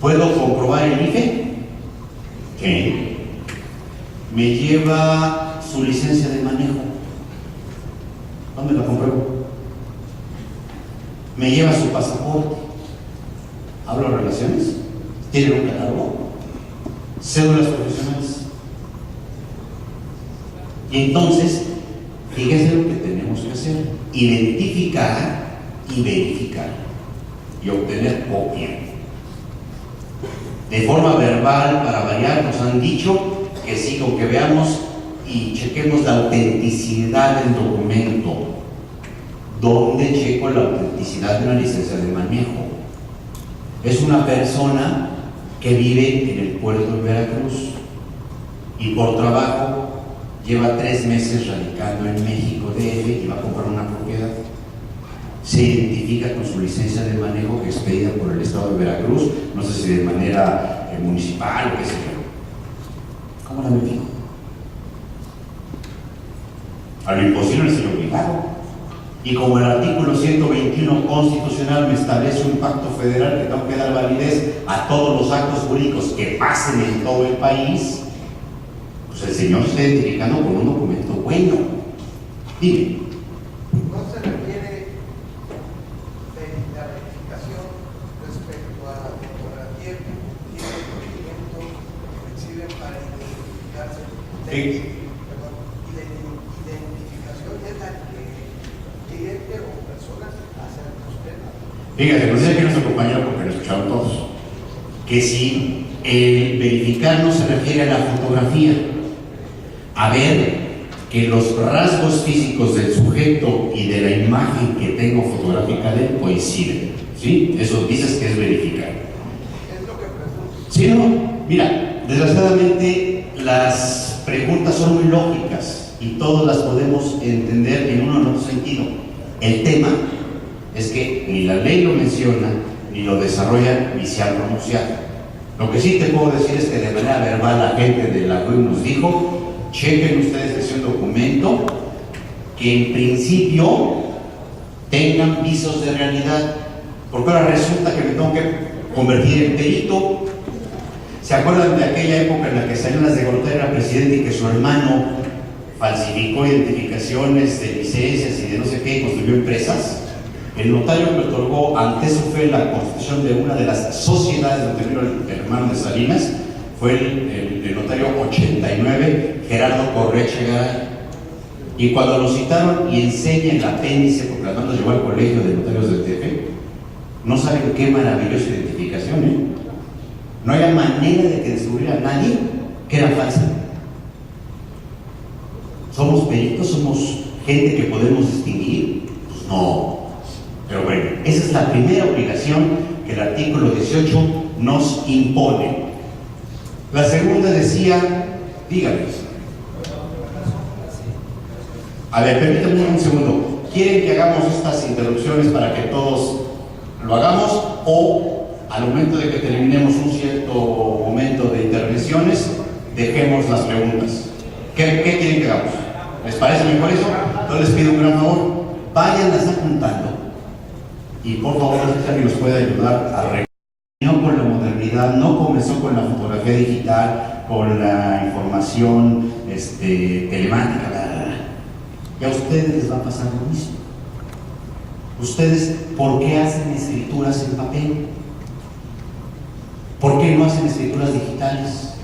¿Puedo comprobar el IFE? ¿Qué? Me lleva su licencia de manejo. ¿Dónde la compruebo? Me lleva su pasaporte. ¿Hablo de relaciones? ¿Tienen un catálogo? ¿Cédulas profesionales? Y entonces, fíjese lo que tenemos que hacer: identificar y verificar y obtener copia. De forma verbal, para variar, nos han dicho que sí, con que veamos y chequemos la autenticidad del documento. ¿Dónde checo la autenticidad de una licencia de manejo? Es una persona que vive en el puerto de Veracruz y por trabajo lleva 3 meses radicando en México DF y va a comprar una propiedad. Se identifica con su licencia de manejo que es pedida por el Estado de Veracruz, no sé si de manera municipal o qué sé yo. ¿Cómo la verifico? A lo imposible no estoy obligado. Y como el artículo 121 constitucional me establece un pacto federal que tengo que dar validez a todos los actos jurídicos que pasen en todo el país, pues el señor se está identificando con un documento bueno. Dime. ¿No se requiere de la verificación respecto a la fotografía que tiene el documento que exhiben para identificarse? Y la identificación es la que cliente o personas hacen usted. Fíjate, no sé aquí nuestro compañero porque lo escucharon todos, que si el verificar no se refiere a la fotografía, a ver que los rasgos físicos del sujeto y de la imagen que tengo fotográfica de él coinciden, ¿sí? Eso dices que es verificar. Es lo que pregunto. Sí, no, mira, desgraciadamente las preguntas son muy lógicas y todas las podemos entender en uno o en otro sentido. El tema es que ni la ley lo menciona, ni lo desarrolla, ni se ha pronunciado. Lo que sí te puedo decir es que de manera verbal la gente de la RUI nos dijo: chequen ustedes que es un documento que en principio tengan visos de realidad, porque ahora resulta que me tengo que convertir en perito. ¿Se acuerdan de aquella época en la que Salinas de Gortari era presidente y que su hermano falsificó identificaciones de licencias y de no sé qué y construyó empresas? El notario que otorgó ante su fe la constitución de una de las sociedades donde vino el hermano de Salinas fue el notario 89, Gerardo Correche Garay. Y cuando lo citaron y enseña el apéndice, porque la llegó al colegio de notarios del TF, no saben qué maravillosa identificación, ¿eh? no haya manera de que descubriera a nadie que era falsa. ¿Somos peritos? ¿Somos gente que podemos distinguir? Pues no. Pero bueno, esa es la primera obligación que el artículo 18 nos impone. La segunda decía, dígame. A ver, permítanme un segundo. ¿Quieren que hagamos estas interrupciones para que todos lo hagamos o al momento de que terminemos un cierto momento de intervenciones dejemos las preguntas? ¿Qué quieren que hagamos? ¿Les parece mejor eso? Yo les pido un gran favor, váyanlas apuntando y por favor si alguien nos puede ayudar a recordar. No con la modernidad, no comenzó con la fotografía digital, con la información telemática, bla, bla, bla. Y a ustedes les va a pasar lo mismo. Ustedes, ¿por qué hacen escrituras en papel? ¿Por qué no hacen escrituras digitales?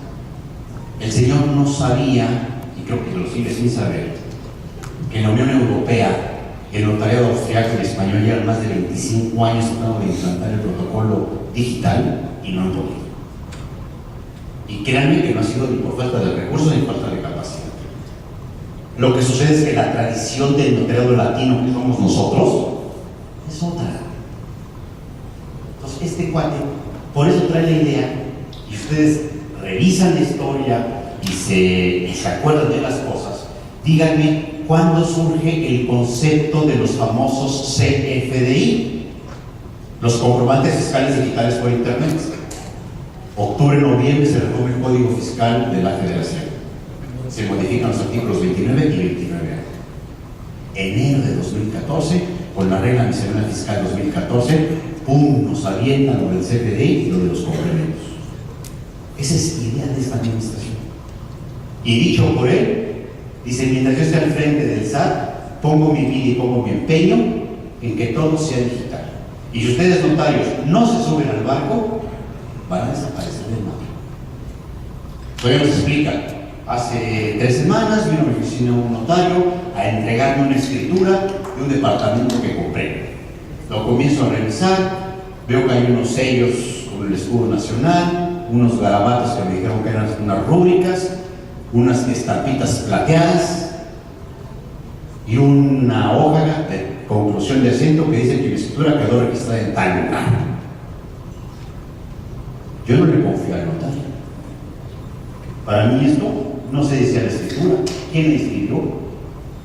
El Señor no sabía, y creo que lo sigue sin saber, que en la Unión Europea el notariado austriaco y el español llevan más de 25 años tratando de implantar el protocolo digital y no han podido. Y créanme que no ha sido ni por falta de recursos ni falta de capacidad. Lo que sucede es que la tradición del notariado latino que somos nosotros es otra. Entonces este cuate, por eso trae la idea, y ustedes revisan la historia y se acuerdan de las cosas. Díganme, ¿cuándo surge el concepto de los famosos CFDI? Los comprobantes fiscales digitales por Internet. Octubre-noviembre se reforma el Código Fiscal de la Federación. Se modifican los artículos 29 y 29A. Enero de 2014, con la regla miscelánea fiscal 2014, ¡pum!, nos avientan lo del CFDI y lo de los complementos. Esa es la idea de esta administración. Y dicho por él, dice, mientras yo esté al frente del SAT, pongo mi vida y pongo mi empeño en que todo sea digital. Y si ustedes, notarios, no se suben al barco, van a desaparecer del mapa. Todavía nos explica, hace 3 semanas vino a mi oficina un notario a entregarme una escritura de un departamento que compré. Lo comienzo a revisar, veo que hay unos sellos con el escudo nacional, unos garabatos que me dijeron que eran unas rúbricas, unas estampitas plateadas y una hoja de conclusión de asiento que dice que mi escritura quedó registrada en tal lugar. Yo no le confío al notario. Para mí esto no se dice a la escritura. ¿Quién la escribió?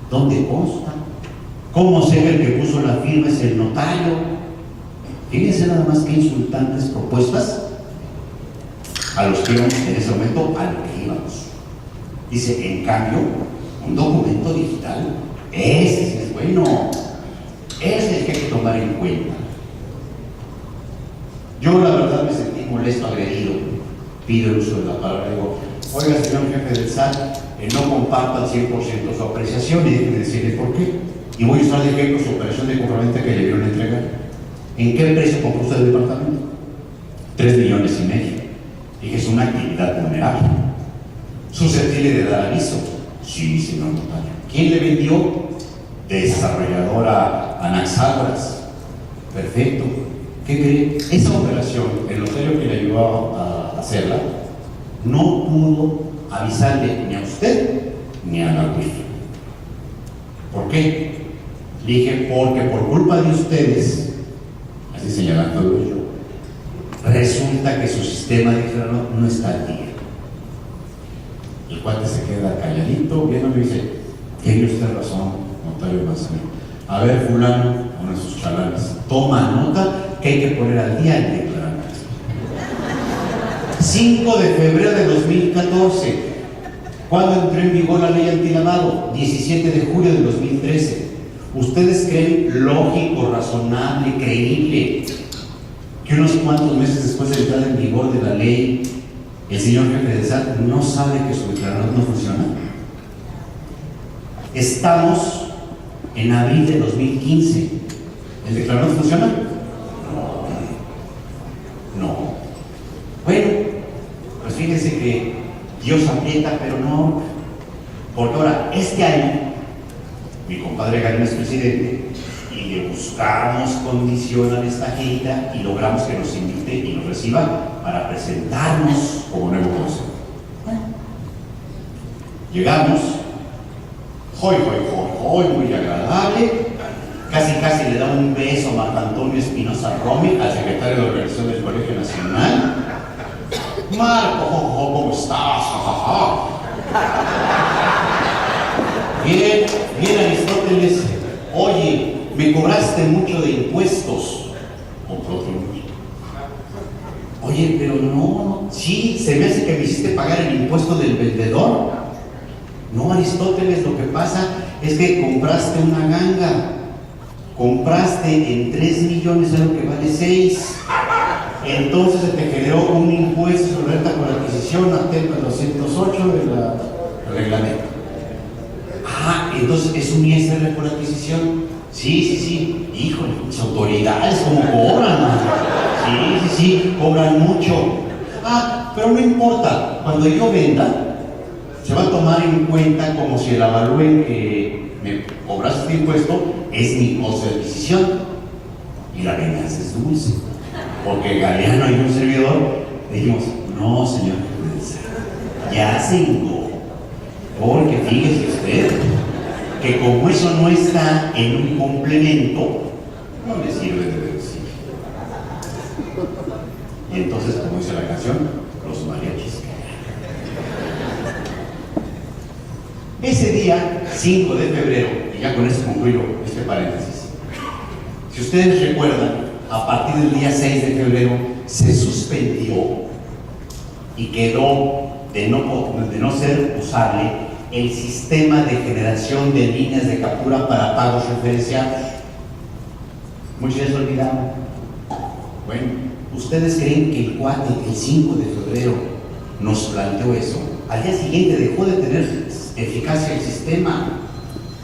¿Dónde consta? ¿Cómo sé que el que puso la firma es el notario? Fíjense nada más que insultantes propuestas a los que íbamos en ese momento, a lo que íbamos. Dice, en cambio, un documento digital, ese sí es bueno, ese es el que hay que tomar en cuenta. Yo la verdad me sentí molesto, agredido, pido el uso de la palabra, digo, oiga señor jefe del SAT, no comparto al 100% su apreciación y déjenme decirle por qué. Y voy a usar de ejemplo su operación de compraventa que le dieron a entregar. ¿En qué precio compró usted el departamento? 3,5 millones. Dije, es una actividad vulnerable, susceptible de dar aviso. Sí, señor notario. ¿Quién le vendió? Desarrolladora Anaxágoras. Perfecto. ¿Qué cree? Esa operación, el notario que le ayudó a hacerla, no pudo avisarle ni a usted ni a la UIF. ¿Por qué? Le dije, porque por culpa de ustedes, así señalando yo, resulta que su sistema de declarado no está al día. El cuate se queda calladito, viéndome y dice, tiene usted razón, notario Manzanero. A ver, fulano, uno de sus chalanes, toma nota que hay que poner al día el declarante. 5 de febrero de 2014. ¿Cuándo entró en vigor la ley antilavado? 17 de julio de 2013. ¿Ustedes creen lógico, razonable, creíble que unos cuantos meses después de entrar en vigor de la ley, el señor jefe de SAT no sabe que su declarador no funciona? Estamos en abril de 2015. ¿El declarador funciona? No. Bueno, pues fíjense que Dios aprieta, pero no. Porque ahora, este año, mi compadre Galeno es presidente, y y le buscamos condición a esta agenda y logramos que nos invite y nos reciba para presentarnos como nuevo consejo. Bueno, llegamos, muy agradable, casi le da un beso a Marco Antonio Espinosa Romy, al secretario de organización del Colegio Nacional. Marco, ¿cómo estás? Bien, Aristóteles. Oye, me cobraste mucho de impuestos. Oye, pero no, sí, se me hace que me hiciste pagar el impuesto del vendedor. No, Aristóteles, lo que pasa es que compraste una ganga. Compraste en 3 millones algo que vale 6. Entonces se te generó un impuesto sobre renta por adquisición, artículo 208 del reglamento. Entonces es un ISR por adquisición. Sí. Híjole, las autoridades como cobran. Sí, cobran mucho. Pero no importa, cuando yo venda, se va a tomar en cuenta como si el avalúen que me cobraste este impuesto es mi costo de adquisición. Y la venganza es dulce. Porque Galeano y un servidor dijimos, no, señor, ya se hingó. Porque fíjese usted que como eso no está en un complemento, no le sirve de deducir. Y entonces, como dice la canción, los mariachis. Ese día, 5 de febrero, y ya con eso concluyo este paréntesis, si ustedes recuerdan, a partir del día 6 de febrero se suspendió y quedó de no ser usable el sistema de generación de líneas de captura para pagos referenciados. Muchos ya se olvidaron. Bueno, ¿ustedes creen que el cuate, el 5 de febrero, nos planteó eso? Al día siguiente dejó de tener eficacia el sistema.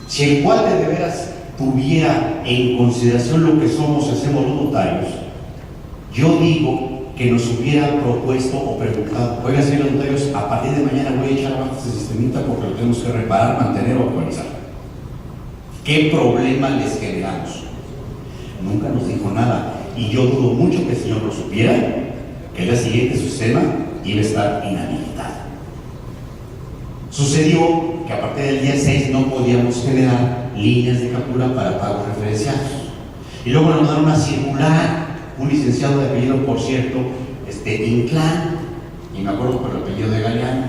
Si el cuate de veras tuviera en consideración lo que somos y hacemos los notarios, yo digo que nos hubiera propuesto o preguntado, oiga, señor notarios, a partir de mañana voy a echar abajo este sistemita porque lo tenemos que reparar, mantener o actualizar. ¿Qué problema les generamos? Nunca nos dijo nada, y yo dudo mucho que el señor lo supiera, que el día siguiente su sistema iba a estar inhabilitado. Sucedió que a partir del día 6 no podíamos generar líneas de captura para pagos referenciados. Y luego nos mandaron una circular, un licenciado de apellido, por cierto, Inclán, y me acuerdo por el apellido de Galeano,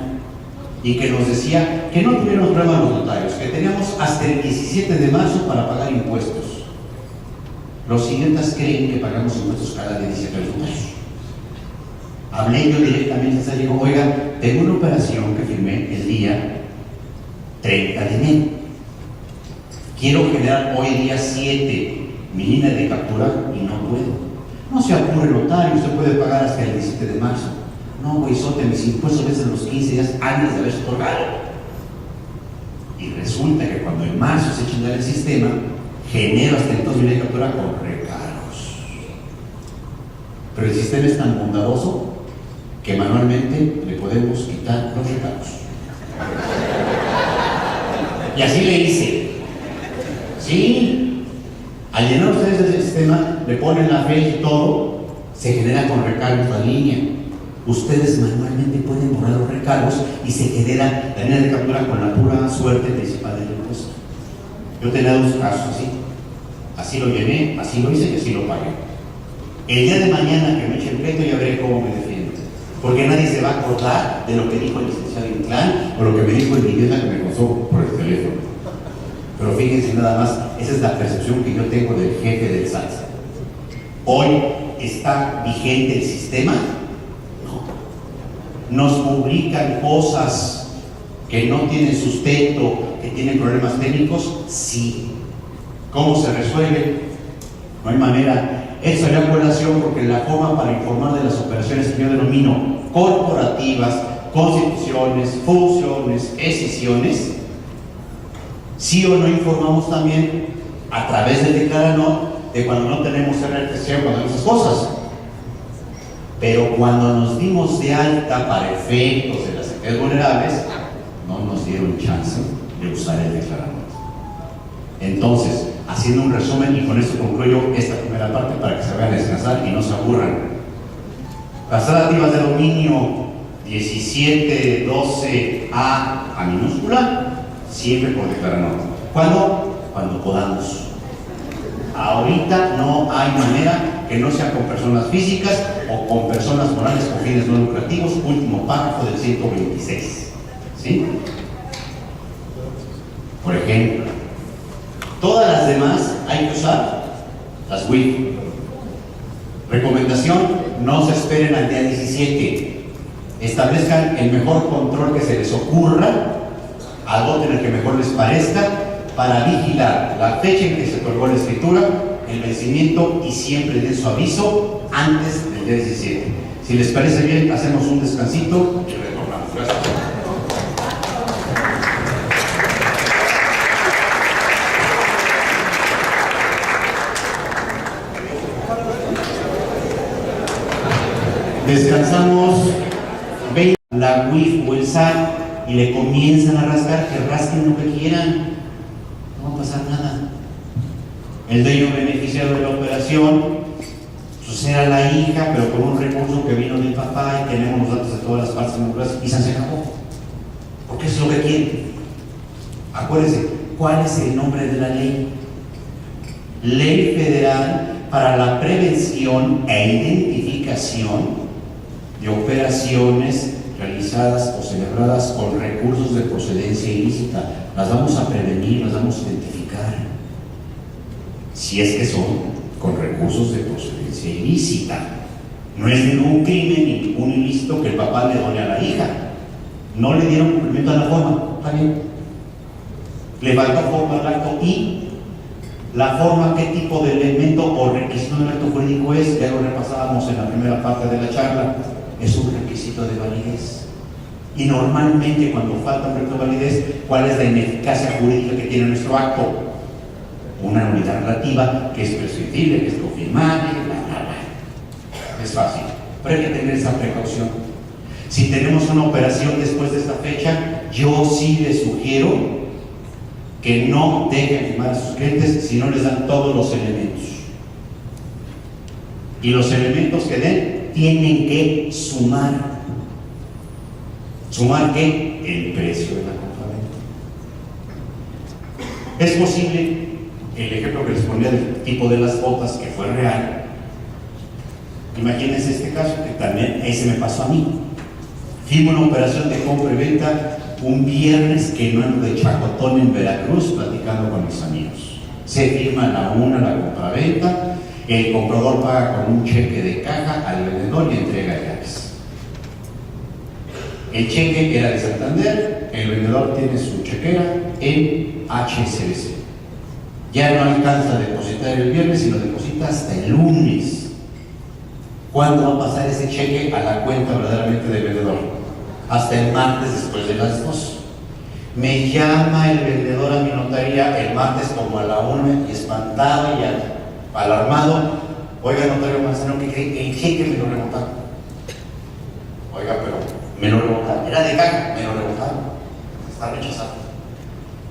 y que nos decía que no tuviéramos problema los notarios, que teníamos hasta el 17 de marzo para pagar impuestos. Los siguientes creen que pagamos impuestos cada día, dice los notarios. Hablé yo directamente, le digo, oiga, tengo una operación que firmé el día 30 de enero. Quiero generar hoy día 7 mi línea de captura y no puedo. No se apure, notario, usted puede pagar hasta el 17 de marzo. No, güeyzote, mis impuestos vencen los 15 días antes de haberse otorgado. Y resulta que cuando en marzo se echa a andar el sistema, genero hasta entonces mi línea de captura con recargos. Pero el sistema es tan bondadoso que manualmente le podemos quitar los recargos. Y así le hice. Sí, al llenar ustedes el sistema, le ponen la fecha y todo, se genera con recargos la línea. Ustedes manualmente pueden borrar los recargos y se genera la línea de captura con la pura suerte principal del impuesto. Yo tenía 2 casos así. Así lo llené, así lo hice y así lo pagué. El día de mañana que me eche el pleito ya veré cómo me defiendo. Porque nadie se va a acordar de lo que dijo el licenciado Inclán o lo que me dijo el idiota que me pasó por el teléfono. Pero fíjense nada más, esa es la percepción que yo tengo del jefe del SAT. Hoy está vigente el sistema. No. Nos publican cosas que no tienen sustento, que tienen problemas técnicos. Sí. ¿Cómo se resuelve? No hay manera. Eso salió a colación porque la forma para informar de las operaciones que yo denomino corporativas, constituciones, fusiones, escisiones, sí o no informamos también a través del declaranor de cuando no tenemos RFC o cuando esas cosas. Pero cuando nos dimos de alta para efectos de las actividades vulnerables, no nos dieron chance de usar el declaranor. Entonces, haciendo un resumen, y con esto concluyo esta primera parte para que se vayan a descansar y no se aburran. Las relativas de dominio 17, 12, A minúscula, siempre por declarar. ¿Cuándo? Cuando podamos. Ahorita no hay manera que no sea con personas físicas o con personas morales con fines no lucrativos, último párrafo del 126. ¿Sí? Por ejemplo, todas las demás hay que usar las WIF. Recomendación: no se esperen al día 17. Establezcan el mejor control que se les ocurra, adopten el que mejor les parezca, para vigilar la fecha en que se otorgó la escritura, el vencimiento, y siempre den su aviso antes del día 17. Si les parece bien, hacemos un descansito y retornamos. Gracias. Descansamos 20, la WIF o el SAT, y le comienzan a rascar, que rasquen lo que quieran, no va a pasar nada. El dueño beneficiario de la operación, pues era la hija, pero con un recurso que vino del papá, y tenemos los datos de todas las partes involucradas, y se acabó, porque eso es lo que quieren. Acuérdense, ¿cuál es el nombre de la ley? Ley Federal para la Prevención e Identificación de operaciones realizadas o celebradas con recursos de procedencia ilícita. Las vamos a prevenir, las vamos a identificar, si es que son con recursos de procedencia ilícita. No es ningún crimen ni ningún ilícito que el papá le done a la hija. No le dieron cumplimiento a la forma, está bien. Le faltó forma al acto, y la forma, qué tipo de elemento o requisito del acto jurídico es, ya lo repasábamos en la primera parte de la charla. Es un requisito de validez, y normalmente cuando falta un requisito de validez, ¿cuál es la ineficacia jurídica que tiene nuestro acto? Una nulidad relativa que es prescriptible, que es confirmable, bla, bla, bla. Es fácil, pero hay que tener esa precaución. Si tenemos una operación después de esta fecha, yo sí les sugiero que no dejen firmar a sus clientes si no les dan todos los elementos. Y los elementos que den tienen que sumar. ¿Sumar qué? El precio de la compraventa. Es posible, el ejemplo que les ponía del tipo de las botas, que fue real. Imagínense este caso, que también ese me pasó a mí. Firmo una operación de compra y venta un viernes que no ando de chacotón en Veracruz, platicando con mis amigos. Se firma a la 1 la compraventa. El comprador paga con un cheque de caja al vendedor y entrega llaves. El cheque era de Santander, el vendedor tiene su chequera en HSBC. Ya no alcanza a depositar el viernes, sino deposita hasta el lunes. ¿Cuándo va a pasar ese cheque a la cuenta verdaderamente del vendedor? Hasta el martes después de las 2. Me llama el vendedor a mi notaría el martes como a la 1, y espantado y alarmado: oiga, notario Manzano, ¿qué cree? El cheque me lo rebotaron. Oiga, pero me lo rebotaron, era de caja, me lo rebotaron, está rechazado.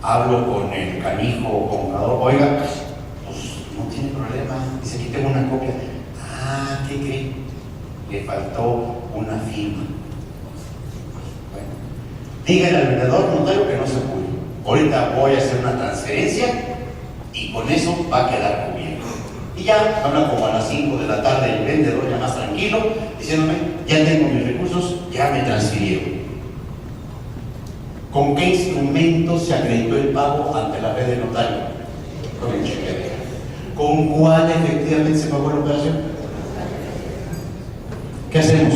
Hablo con el canijo comprador: oiga, pues no tiene problema, dice, aquí tengo una copia. Ah, ¿qué cree? Le faltó una firma. Bueno, dígale al vendedor, notario, que no se apure. Ahorita voy a hacer una transferencia y con eso va a quedar cubierto. Y ya habla como a las 5 de la tarde el vendedor, ya más tranquilo, diciéndome: ya tengo mis recursos, ya me transfirieron. ¿Con qué instrumento se acreditó el pago ante la fe del notario? Con el cheque de caja. ¿Con cuál efectivamente se pagó la operación? ¿Qué hacemos?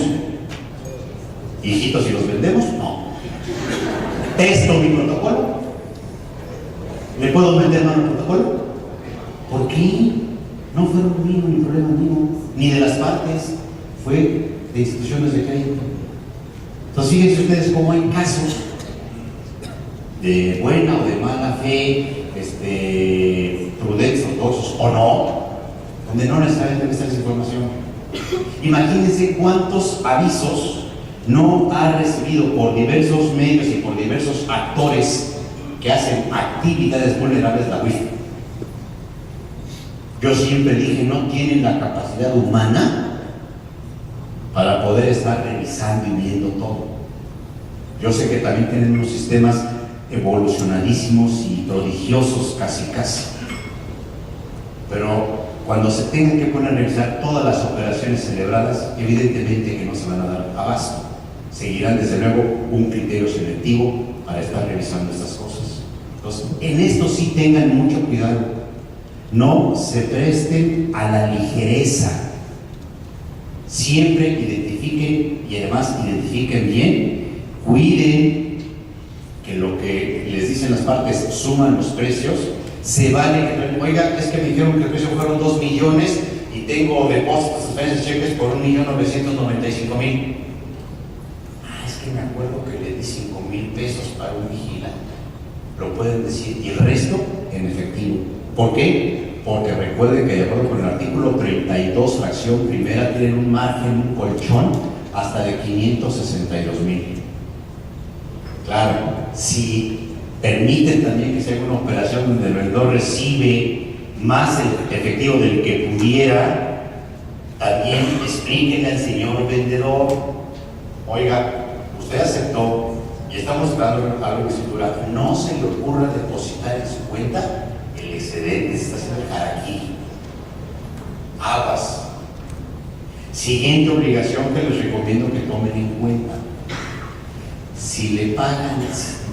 ¿Hijitos, si los vendemos? No. ¿Testo mi protocolo? ¿Le puedo meter mano al protocolo? ¿Por qué? No fue mío, ni problema mío, ni de las partes, fue de instituciones de crédito. Entonces, fíjense ustedes cómo hay casos de buena o de mala fe, prudentes, ortodoxos o no, donde no necesariamente debe estar esa información. Imagínense cuántos avisos no ha recibido por diversos medios y por diversos actores que hacen actividades vulnerables la WIF. Yo siempre dije, no tienen la capacidad humana para poder estar revisando y viendo todo. Yo sé que también tienen unos sistemas evolucionadísimos y prodigiosos casi, pero cuando se tengan que poner a revisar todas las operaciones celebradas, evidentemente que no se van a dar abasto. Seguirán desde luego un criterio selectivo para estar revisando estas cosas. Entonces, en esto sí tengan mucho cuidado. No se presten a la ligereza. Siempre identifiquen, y además identifiquen bien, cuiden que lo que les dicen las partes suman los precios. Se vale que, oiga, es que me dijeron que el precio fueron 2 millones y tengo depósitos, transferencias, cheques por 1.995.000. Es que me acuerdo que le di 5,000 pesos para un vigilante. Lo pueden decir, y el resto en efectivo. ¿Por qué? Porque recuerden que de acuerdo con el artículo 32, fracción primera, tienen un margen, un colchón hasta de 562,000. Claro, si permiten también que se haga una operación donde el vendedor recibe más el efectivo del que pudiera, también explíquenle al señor vendedor, oiga, usted aceptó y estamos dando algo de escritura, no se le ocurra depositar en su cuenta el excedente, se está haciendo el jaraquí. Aguas. Siguiente obligación que les recomiendo que tomen en cuenta: si le pagan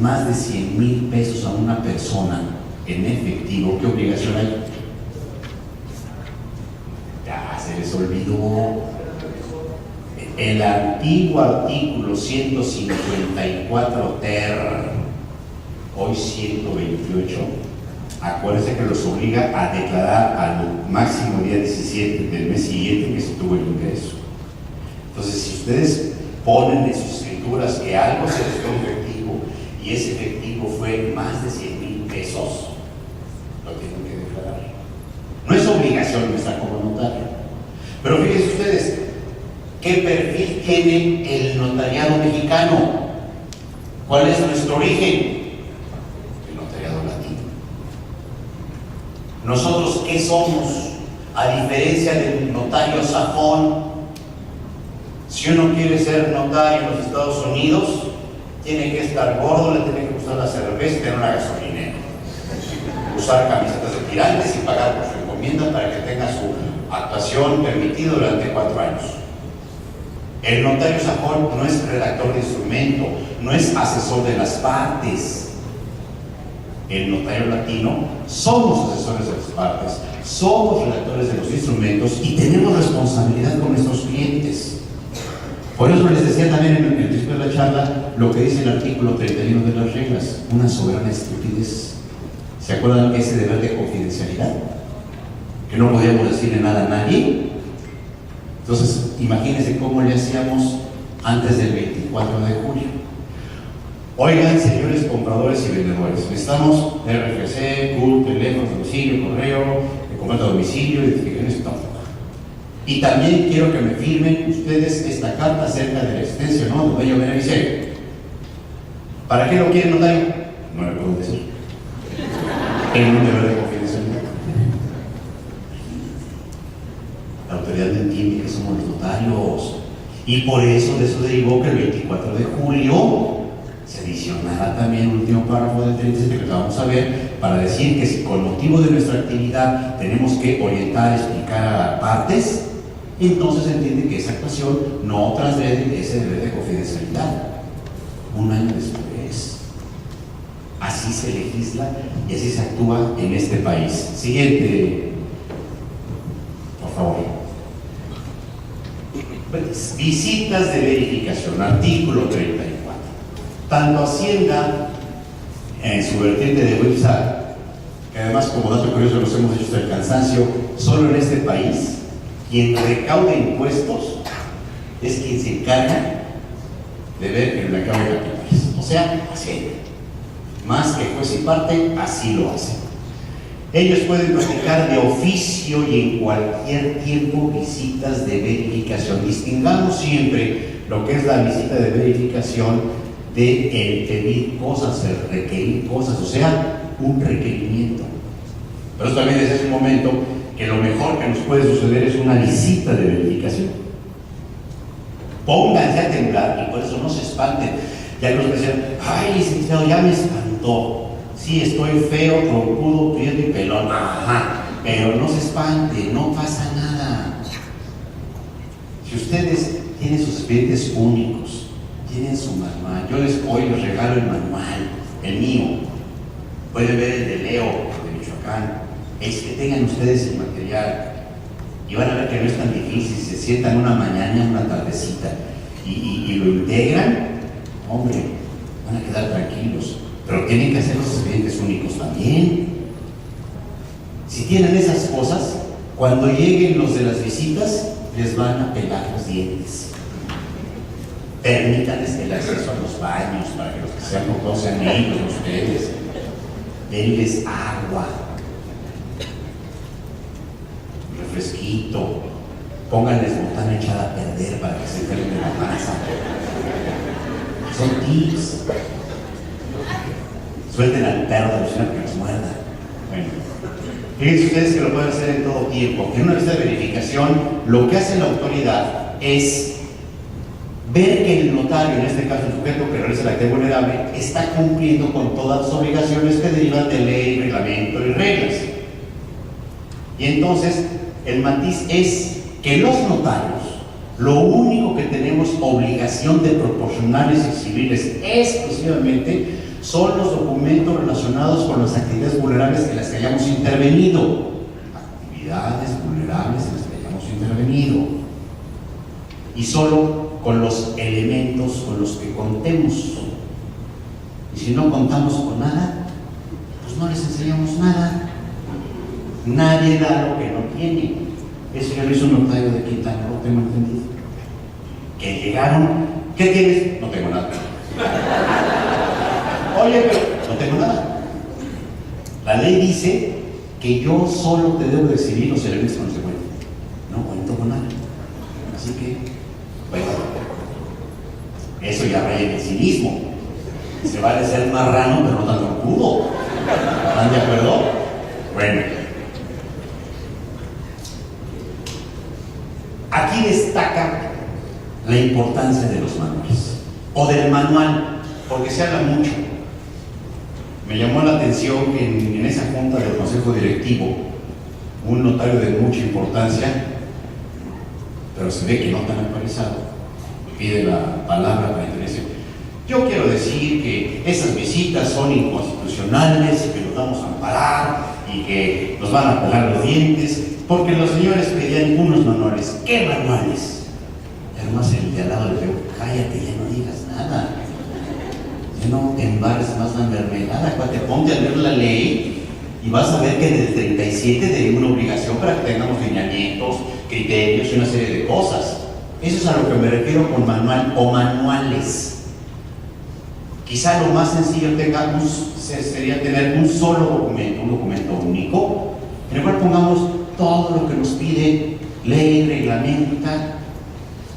más de 100,000 pesos a una persona en efectivo, ¿qué obligación hay? Ya se les olvidó. El antiguo artículo 154 ter, hoy 128, acuérdense que los obliga a declarar al máximo día 17 del mes siguiente que se tuvo el ingreso. Entonces, si ustedes ponen en sus escrituras que algo se les dio efectivo y ese efectivo fue más de 100,000 pesos, lo tienen que declarar. No es obligación nuestra como notario. Pero fíjense ustedes, ¿qué perfil tiene el notariado mexicano? ¿Cuál es nuestro origen? El notariado latino. ¿Nosotros qué somos? A diferencia del notario sajón, si uno quiere ser notario en los Estados Unidos, tiene que estar gordo, le tiene que gustar la cerveza y tener una gasolinera. Usar camisetas de tirantes y pagar por su encomienda para que tenga su actuación permitida durante 4 años. El notario sajón no es redactor de instrumento, no es asesor de las partes. El notario latino somos asesores de las partes, somos redactores de los instrumentos y tenemos responsabilidad con nuestros clientes. Por eso les decía también en el principio de la charla lo que dice el artículo 31 de las reglas, una soberana estupidez. ¿Se acuerdan de ese deber de confidencialidad? Que no podíamos decirle nada a nadie. Entonces, imagínense cómo le hacíamos antes del 24 de julio. Oigan, señores compradores y vendedores, necesitamos RFC, CURP, teléfono, domicilio, correo, comprando a domicilio, identificaciones y todo. Y también quiero que me firmen ustedes esta carta acerca de la existencia, ¿no?, de dueño beneficiario. ¿Para qué lo quieren, notario? No le puedo decir. En un deber de confidencialidad. La autoridad no entiende que somos los notarios. Y por eso de eso derivó que el 24 de julio se adicionara también un último párrafo del 37 que vamos a ver, para decir que si con motivo de nuestra actividad tenemos que orientar, explicar a partes, entonces se entiende que esa actuación no transgrede ese deber de confidencialidad. Un año después, así se legisla y así se actúa en este país. Siguiente, por favor. Visitas de verificación, artículo 34. Tanto Hacienda, en su vertiente de website, que además, como dato curioso, los hemos hecho hasta el cansancio, solo en este país, quien recauda impuestos es quien se encarga de ver el recaudo de capitales. O sea, Hacienda. Más que juez y parte, así lo hacen. Ellos pueden practicar de oficio y en cualquier tiempo visitas de verificación. Distingamos siempre lo que es la visita de verificación de el pedir cosas, el requerir cosas, o sea, un requerimiento. Pero también desde ese momento que lo mejor que nos puede suceder es una visita de verificación. Pónganse a temblar y por eso no se espanten. Ya los que dicen, ay, licenciado, ya me espantó. Sí, estoy feo, troncudo, prieto y pelón. Ajá, pero no se espante, no pasa nada. Si ustedes tienen sus expedientes únicos, tienen su manual, yo les regalo el manual, el mío. Pueden ver el de Leo, de Michoacán. Es que tengan ustedes el material y van a ver que no es tan difícil. Si se sientan una mañana, una tardecita y lo integran, hombre, van a quedar tranquilos. Pero tienen que hacer los expedientes únicos también. Si tienen esas cosas, cuando lleguen los de las visitas, les van a pelar los dientes. Permítanles el acceso a los baños para que los que sean no sean ellos, ustedes. Denles agua, refresquito, pónganles botana echada a perder para que se enfermen de la panza. Son tips. Suelten al perro de la cocina que los muerda. Bueno, fíjense ustedes que lo pueden hacer en todo tiempo. En una visita de verificación, lo que hace la autoridad es ver que el notario, en este caso el sujeto que realiza la actividad vulnerable, está cumpliendo con todas las obligaciones que derivan de ley, reglamento y reglas. Y entonces, el matiz es que los notarios, lo único que tenemos obligación de proporcionarles y exhibirles exclusivamente son los documentos relacionados con las actividades vulnerables en las que hayamos intervenido. Actividades vulnerables en las que hayamos intervenido. Y solo con los elementos con los que contemos. Y si no contamos con nada, pues no les enseñamos nada. Nadie da lo que no tiene. Eso ya lo hizo un notario de Quintana, no tengo entendido. Que llegaron, ¿qué tienes? No tengo nada. Oye, pero no tengo nada. La ley dice que yo solo te debo decidir los elementos con los que cuento. No cuento con nada. Así que, bueno, eso ya raya en el cinismo. Se vale ser marrano, pero no tan troncudo. ¿Están de acuerdo? Bueno. Aquí destaca la importancia de los manuales, o del manual, porque se habla mucho. Me llamó la atención que en esa junta del consejo directivo, un notario de mucha importancia, pero se ve que no tan actualizado, pide la palabra para intervención. Yo quiero decir que esas visitas son inconstitucionales y que los vamos a amparar y que nos van a pelar los dientes, porque los señores pedían unos manuales. ¿Qué manuales? Además, el de al lado le digo, cállate, ya no digas nada. Ya no te embarres más la mermelada, te ponte a leer la ley y vas a ver que en el 37 de una obligación para que tengamos lineamientos, criterios y una serie de cosas. Eso es a lo que me refiero con manual o manuales. Quizá lo más sencillo sería tener un solo documento, un documento único, en el cual pongamos todo lo que nos pide ley, reglamento y tal.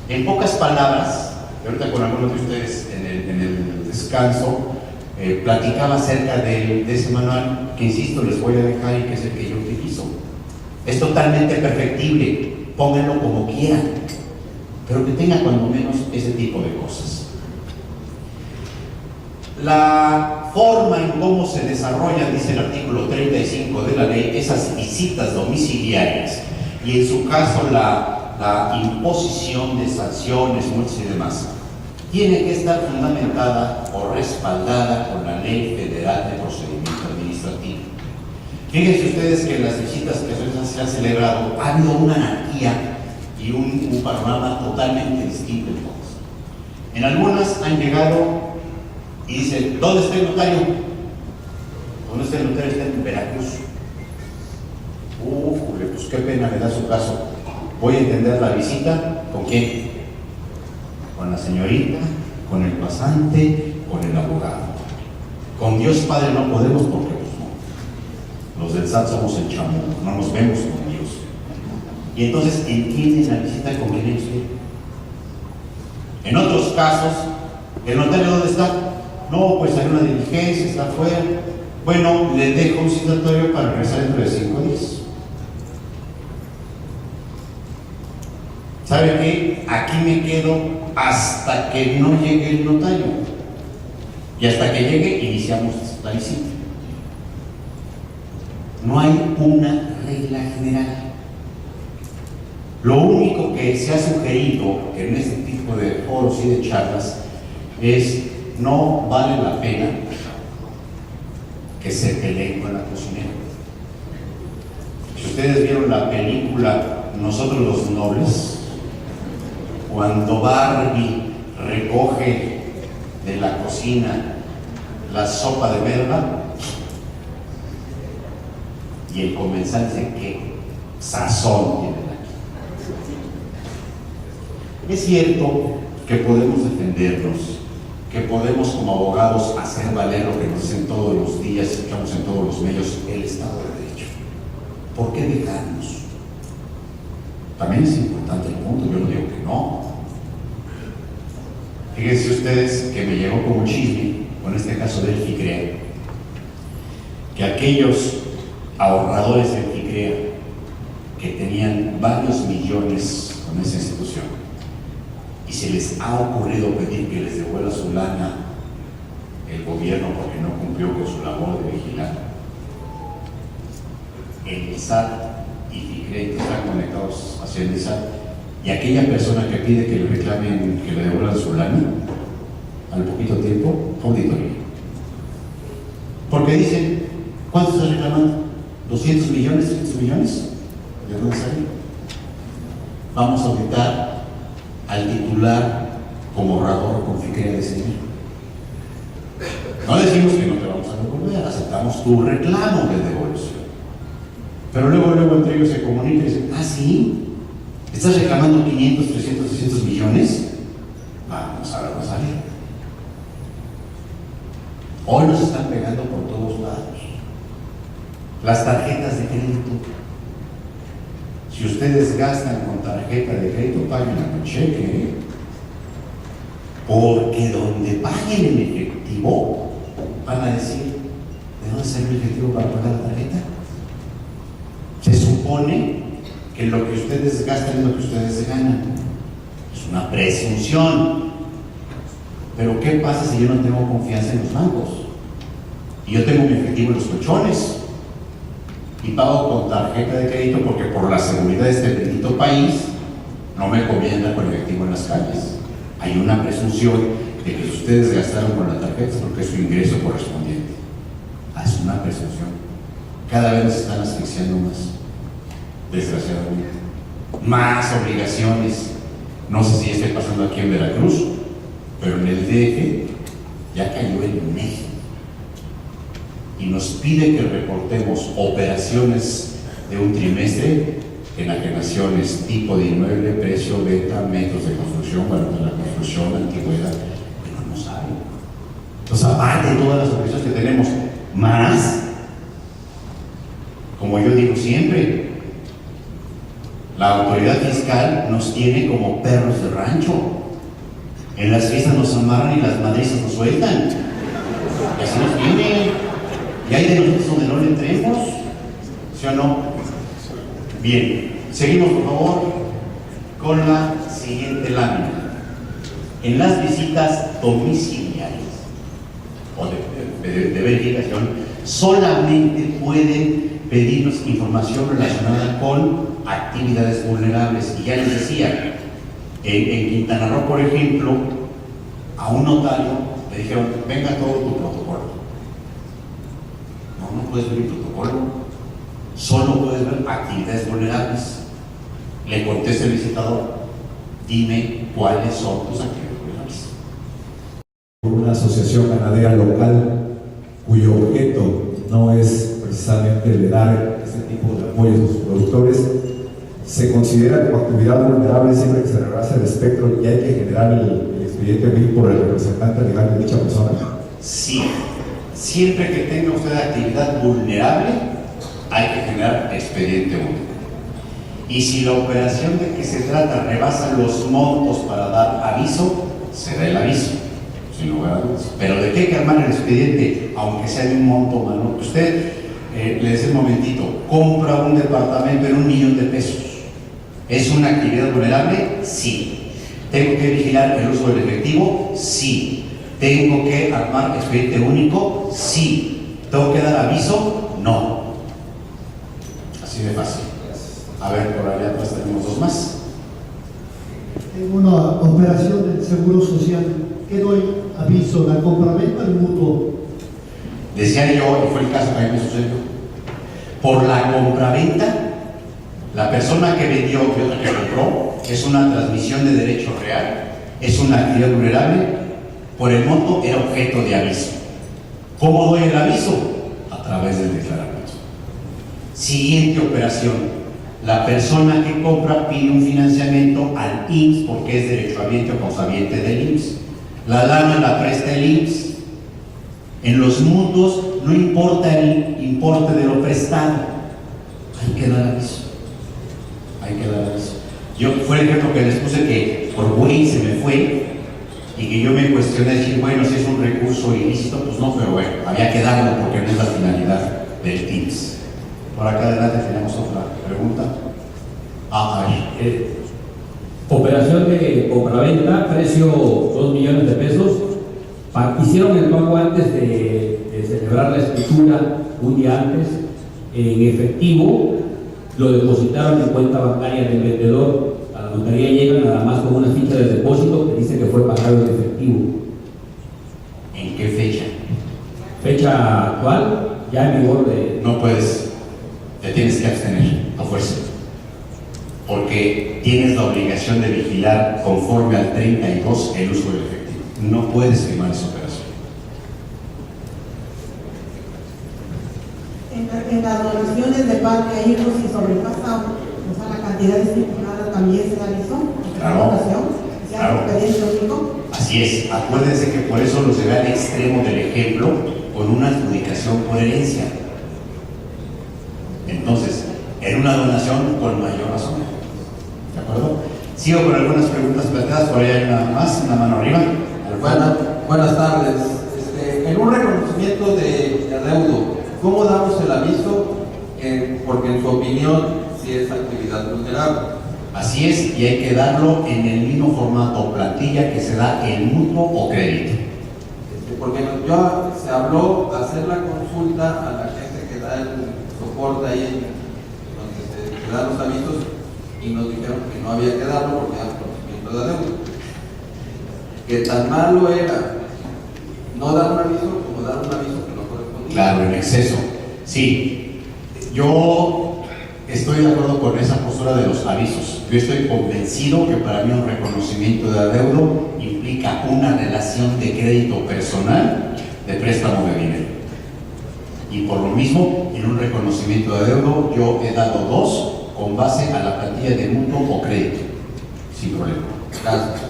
En pocas palabras, y ahorita con algunos de ustedes en el descanso, platicaba acerca de ese manual que, insisto, les voy a dejar y que es el que yo utilizo. Es totalmente perfectible, pónganlo como quieran, pero que tenga cuando menos ese tipo de cosas. La forma en cómo se desarrolla, dice el artículo 35 de la ley, esas visitas domiciliarias y en su caso la imposición de sanciones, multas y demás, tiene que estar fundamentada o respaldada por la Ley Federal de Procedimiento Administrativo. Fíjense ustedes que en las visitas que se han celebrado ha habido una anarquía y un panorama totalmente distinto de todos. En algunas han llegado y dicen, ¿dónde está el notario? ¿Dónde está el notario? Está en Veracruz. Pues qué pena me da su caso. Voy a entender la visita, ¿con quién? Con la señorita, con el pasante, con el abogado. Con Dios Padre no podemos porque pues no. Los del SAT somos el chamuco, no nos vemos con Dios. Y entonces entienden la visita de conveniencia. En otros casos, ¿el notario dónde está? No, pues hay una diligencia, está afuera. Bueno, le dejo un citatorio para regresar dentro de 5 días. ¿sabe qué? Aquí me quedo hasta que no llegue el notario. Y hasta que llegue, iniciamos la visita. No hay una regla general. Lo único que se ha sugerido en este tipo de foros y de charlas es: no vale la pena que se peleen con la cocinera. Si ustedes vieron la película Nosotros los Nobles, cuando Barbie recoge de la cocina la sopa de verga y el comensal dice: ¿qué sazón tienen aquí? Es cierto que podemos defendernos, que podemos como abogados hacer valer lo que nos dicen todos los días, escuchamos en todos los medios: el Estado de Derecho. ¿Por qué dejarnos? También es importante el punto, yo no digo que no. Fíjense ustedes que me llegó como chisme, con este caso del FICREA, que aquellos ahorradores del FICREA que tenían varios millones con esa institución y se les ha ocurrido pedir que les devuelva su lana el gobierno porque no cumplió con su labor de vigilar, el SAT y FICREA están conectados hacia el SAT, y aquella persona que pide que le reclamen, que le devuelvan su lana, al poquito tiempo, auditoría. Porque dicen: ¿cuánto estás reclamando? ¿200 millones? ¿300 millones? ¿De dónde sale? Vamos a auditar al titular como ahorrador con FICREA de ese dinero. No decimos que no te vamos a devolver, aceptamos tu reclamo de devolución. Pero luego entre ellos se comunican y dicen: ¿ah, sí? ¿Estás reclamando 500, 300, 600 millones? Vamos a ver, va a salir. Hoy nos están pegando por todos lados. Las tarjetas de crédito. Si ustedes gastan con tarjeta de crédito, páguenla con cheque, ¿eh? Porque donde paguen en efectivo, van a decir: ¿de dónde sale el efectivo para pagar la tarjeta? Se supone que lo que ustedes gastan es lo que ustedes ganan. Es una presunción. Pero ¿qué pasa si yo no tengo confianza en los bancos? Y yo tengo mi efectivo en los colchones y pago con tarjeta de crédito, porque por la seguridad de este bendito país no me conviene andar con efectivo en las calles. Hay una presunción de que si ustedes gastaron con la tarjeta es porque es su ingreso correspondiente. Es una presunción. Cada vez nos están asfixiando más, desgraciadamente. Más obligaciones. No sé si esté pasando aquí en Veracruz, pero en el DF ya cayó el INEGI y nos pide que reportemos operaciones de un trimestre, enajenaciones, tipo de inmueble, precio, venta, metros de construcción, valor de la construcción, antigüedad, pero no saben. Entonces, aparte de todas las obligaciones que tenemos, más, como yo digo siempre, la autoridad fiscal nos tiene como perros de rancho. En las fiestas nos amarran y las madrizas nos sueltan. Y así nos tienen. Y hay de nosotros donde no le entremos. ¿Sí o no? Bien, seguimos por favor con la siguiente lámina. En las visitas domiciliarias o de verificación, solamente pueden pedirnos información relacionada con actividades vulnerables. Y ya les decía, en Quintana Roo, por ejemplo, a un notario le dijeron: venga todo tu protocolo. No puedes ver el protocolo, solo puedes ver actividades vulnerables. Le contesta el visitador: dime cuáles son tus actividades vulnerables. Una asociación ganadera local cuyo objeto no es precisamente el de dar este tipo de apoyos a sus productores, se considera como actividad vulnerable siempre que se rebase el espectro y hay que generar el expediente BIC por el representante legal de dicha persona. Sí, siempre que tenga usted actividad vulnerable, hay que generar expediente único. Y si la operación de que se trata rebasa los montos para dar aviso, se da el aviso, sin lugar a dudas. Pero de qué hay que armar el expediente, aunque sea de un monto menor. Usted, le decía un momentito, compra un departamento en $1,000,000. ¿Es una actividad vulnerable? Sí. ¿Tengo que vigilar el uso del efectivo? Sí. ¿Tengo que armar expediente único? Sí. ¿Tengo que dar aviso? No. Así de fácil. A ver, por allá atrás tenemos dos más. En una operación del Seguro Social, ¿qué doy aviso? ¿La compraventa del mutuo? Decía yo, y fue el caso que a mí me sucedió, por la compraventa, la persona que vendió y otra que compró, es una transmisión de derecho real, es una actividad vulnerable, por el monto era objeto de aviso. ¿Cómo doy el aviso? A través del declaramiento. Siguiente operación. La persona que compra pide un financiamiento al IMSS porque es derechohabiente o causaviente del IMSS. La lana la presta el IMSS. En los mutuos no importa el importe de lo prestado. Hay que dar aviso. Hay que dar aviso. Yo fue el ejemplo que les puse que por güey se me fue y que yo me cuestioné decir, bueno, si es un recurso ilícito, pues no, pero bueno, había que darlo porque no es la finalidad del IMSS. Por acá adelante tenemos otra pregunta. Operación de compraventa, precio 2 millones de pesos. Hicieron el pago antes de celebrar la escritura, un día antes, en efectivo, lo depositaron en cuenta bancaria del vendedor. A la notaría llega nada más con una ficha de depósito que dice que fue pagado en efectivo. ¿En qué fecha? Fecha actual, ya en vigor de... No puedes, te tienes que abstener a fuerza, porque tienes la obligación de vigilar conforme al 32 el uso del efectivo. No puedes firmar esa operación. En las donaciones de padre a hijos y sobrepasa, o sea, la cantidad estipulada también se realizó. Claro. Claro. Único. Así es. Acuérdense que por eso los llevé al extremo del ejemplo con una adjudicación por herencia. Entonces, en una donación con mayor razón. ¿De acuerdo? Sigo con algunas preguntas planteadas. Por ahí hay una más, una mano arriba. Buenas tardes. En un reconocimiento de adeudo, ¿cómo damos el aviso? Porque en su opinión, si es actividad vulnerable. Así es, y hay que darlo en el mismo formato plantilla que se da en mutuo o crédito. Porque se habló de hacer la consulta a la gente que da el soporte ahí, donde se dan los avisos, y nos dijeron que no había que darlo porque era reconocimiento de adeudo. Que tan malo era no dar un aviso como dar un aviso que no correspondía. Claro, en exceso. Sí, yo estoy de acuerdo con esa postura de los avisos. Yo estoy convencido que para mí un reconocimiento de adeudo implica una relación de crédito personal de préstamo de dinero. Y por lo mismo, en un reconocimiento de adeudo, yo he dado 2 con base a la plantilla de mutuo o crédito, sin problema. Gracias.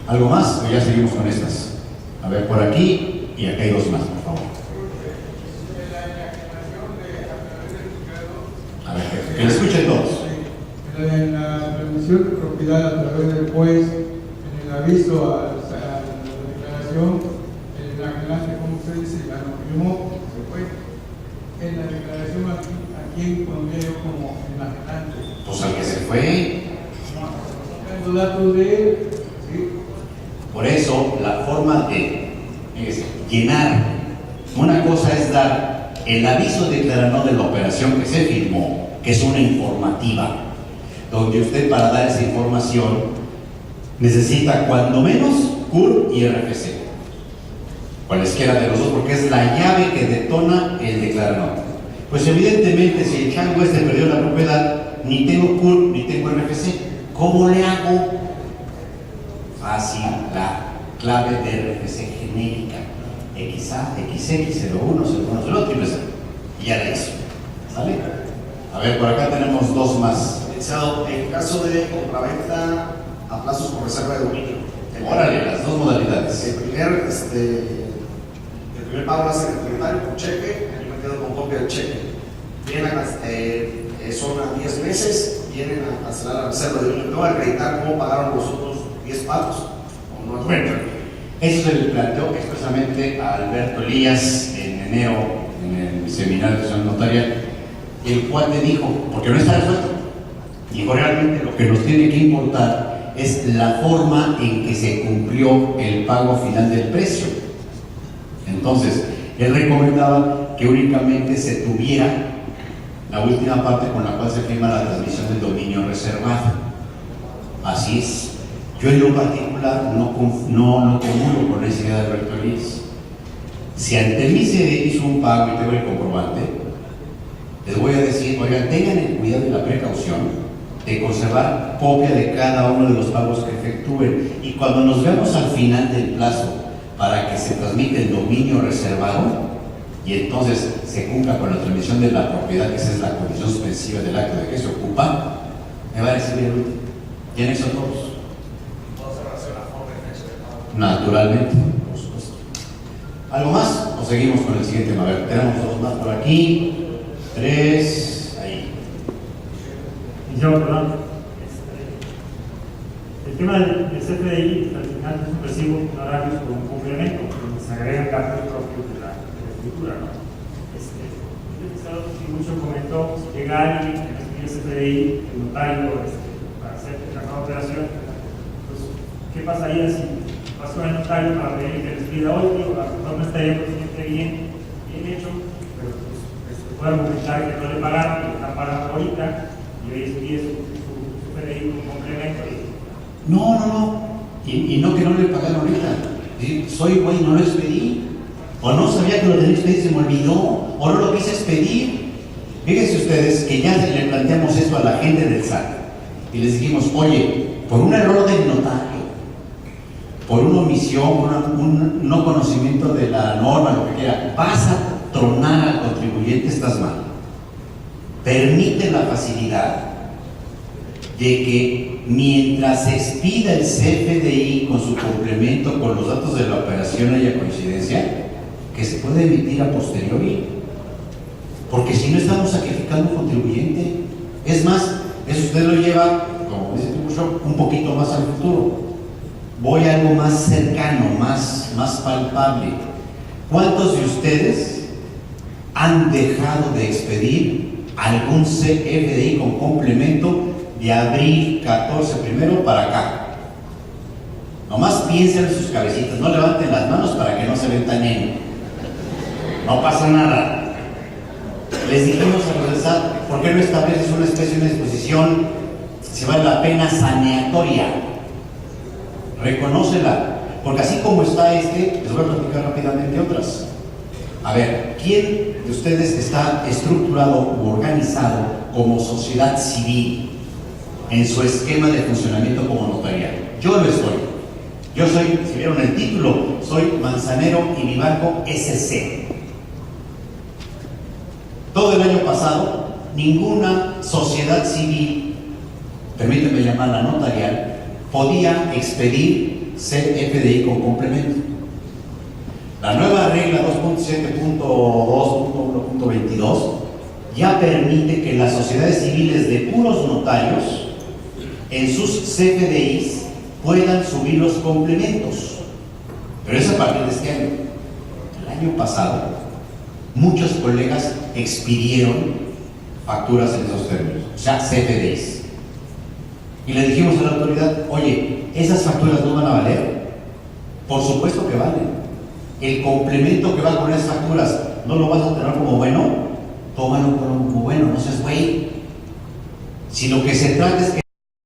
¿Algo más o ya seguimos con estas? A ver, por aquí y acá hay 2 más, por favor. A ver, que lo escuchen todos. En la transmisión de propiedad a través del juez, en el aviso a la declaración, en la clase, como usted dice, la no firmó, se fue. En la declaración, ¿a quién pondría yo como enajenante? Pues al que se fue. Los datos de él, ¿sí? Por eso, la forma de llenar, una cosa es dar el aviso declarado de la operación que se firmó, que es una informativa, donde usted para dar esa información necesita cuando menos CUR y RFC, cualesquiera de los dos, porque es la llave que detona el declarado. Pues evidentemente si el chango perdió la propiedad, ni tengo CUR ni tengo RFC, ¿cómo le hago? Fácil, la clave de RFC genérica, XA, XX, 01, 01, 02, y ya la hizo. ¿Sale? A ver, por acá tenemos 2 más. Licenciado, en caso de compraventa a plazos por reserva de dominio. Órale, las 2 modalidades. El primer pago lo hace el propietario por cheque, yo me quedo con copia del cheque. Son a 10 meses, vienen a cancelar la reserva de dominio. ¿Tengo que acreditar cómo pagaron los otros 10 pagos? ¿O no? Bueno, eso se le planteó expresamente a Alberto Elías en enero en el seminario de Ciudad Notaria. El cual le dijo, porque no está resuelto, Y realmente lo que nos tiene que importar es la forma en que se cumplió el pago final del precio. Entonces, él recomendaba que únicamente se tuviera la última parte con la cual se firma la transmisión del dominio reservado. Así es. Yo en lo particular no comulgo con esa idea de Alberto Elías. Si ante mí se hizo un pago y tengo el comprobante, les voy a decir, oigan, tengan el cuidado y la precaución de conservar copia de cada uno de los pagos que efectúen, y cuando nos veamos al final del plazo para que se transmite el dominio reservado y entonces se cumpla con la transmisión de la propiedad, que esa es la condición suspensiva del acto de que se ocupa, me va a decir, mire, ¿y anexo todos? Naturalmente, por supuesto. ¿Algo más? ¿O seguimos con el siguiente tema? A ver, tenemos dos más por aquí, 3, ahí. Yo, perdón. El tema del CFDI, al final es un recibo honorarios con un complemento, donde se agregan gastos propios de la escritura, ¿no? El mucho comentó, si llega alguien que recibe el CFDI, el notario, para hacer la nueva operación, pues, ¿qué pasaría si vas con el notario para pedir que les pida hoy? A lo mejor no estaría bien hecho, pero pues, puede argumentar que no le pagaron, que le están pagando ahorita, y hoy pide su CFDI con complemento. No. Y no que no le pagaron ahorita. Soy güey, no lo expedí. O no sabía que lo tenía que expedir, se me olvidó. O no lo quise expedir. Fíjense ustedes que ya le planteamos esto a la gente del SAT. Y les dijimos, oye, por un error del notario, por una omisión, por un no conocimiento de la norma, lo que quiera, vas a tronar al contribuyente, estás mal. Permite la facilidad de que mientras se expida el CFDI con su complemento con los datos de la operación haya coincidencia, que se puede emitir a posteriori, porque si no estamos sacrificando un contribuyente. Es más, eso usted lo lleva, como dice Tiburcio, un poquito más al futuro. Voy a algo más cercano, más palpable. ¿Cuántos de ustedes han dejado de expedir algún CFDI con complemento de abril 14 primero para acá? Nomás piensen en sus cabecitas, no levanten las manos para que no se ventanen. No pasa nada. Les dijimos a los del SAT, ¿por qué no estableces una especie de disposición, si vale la pena, saneatoria? Reconócela, porque así como está les voy a platicar rápidamente otras. A ver, ¿quién de ustedes está estructurado u organizado como sociedad civil en su esquema de funcionamiento como notarial? Yo lo estoy. Yo soy, si vieron el título, soy Manzanero y mi banco SC. Todo el año pasado, ninguna sociedad civil, permíteme llamarla notarial, podía expedir CFDI con complemento. La nueva regla 2.7.2.1.22 ya permite que las sociedades civiles de puros notarios en sus CFDIs puedan subir los complementos. Pero es a partir de este año. El año pasado, muchos colegas expidieron facturas en esos términos, o sea, CFDIs. Y le dijimos a la autoridad, oye, ¿esas facturas no van a valer? Por supuesto que valen. El complemento que va con esas facturas, ¿no lo vas a tener como bueno? Tómalo como bueno, no seas güey. Si lo que se trata es que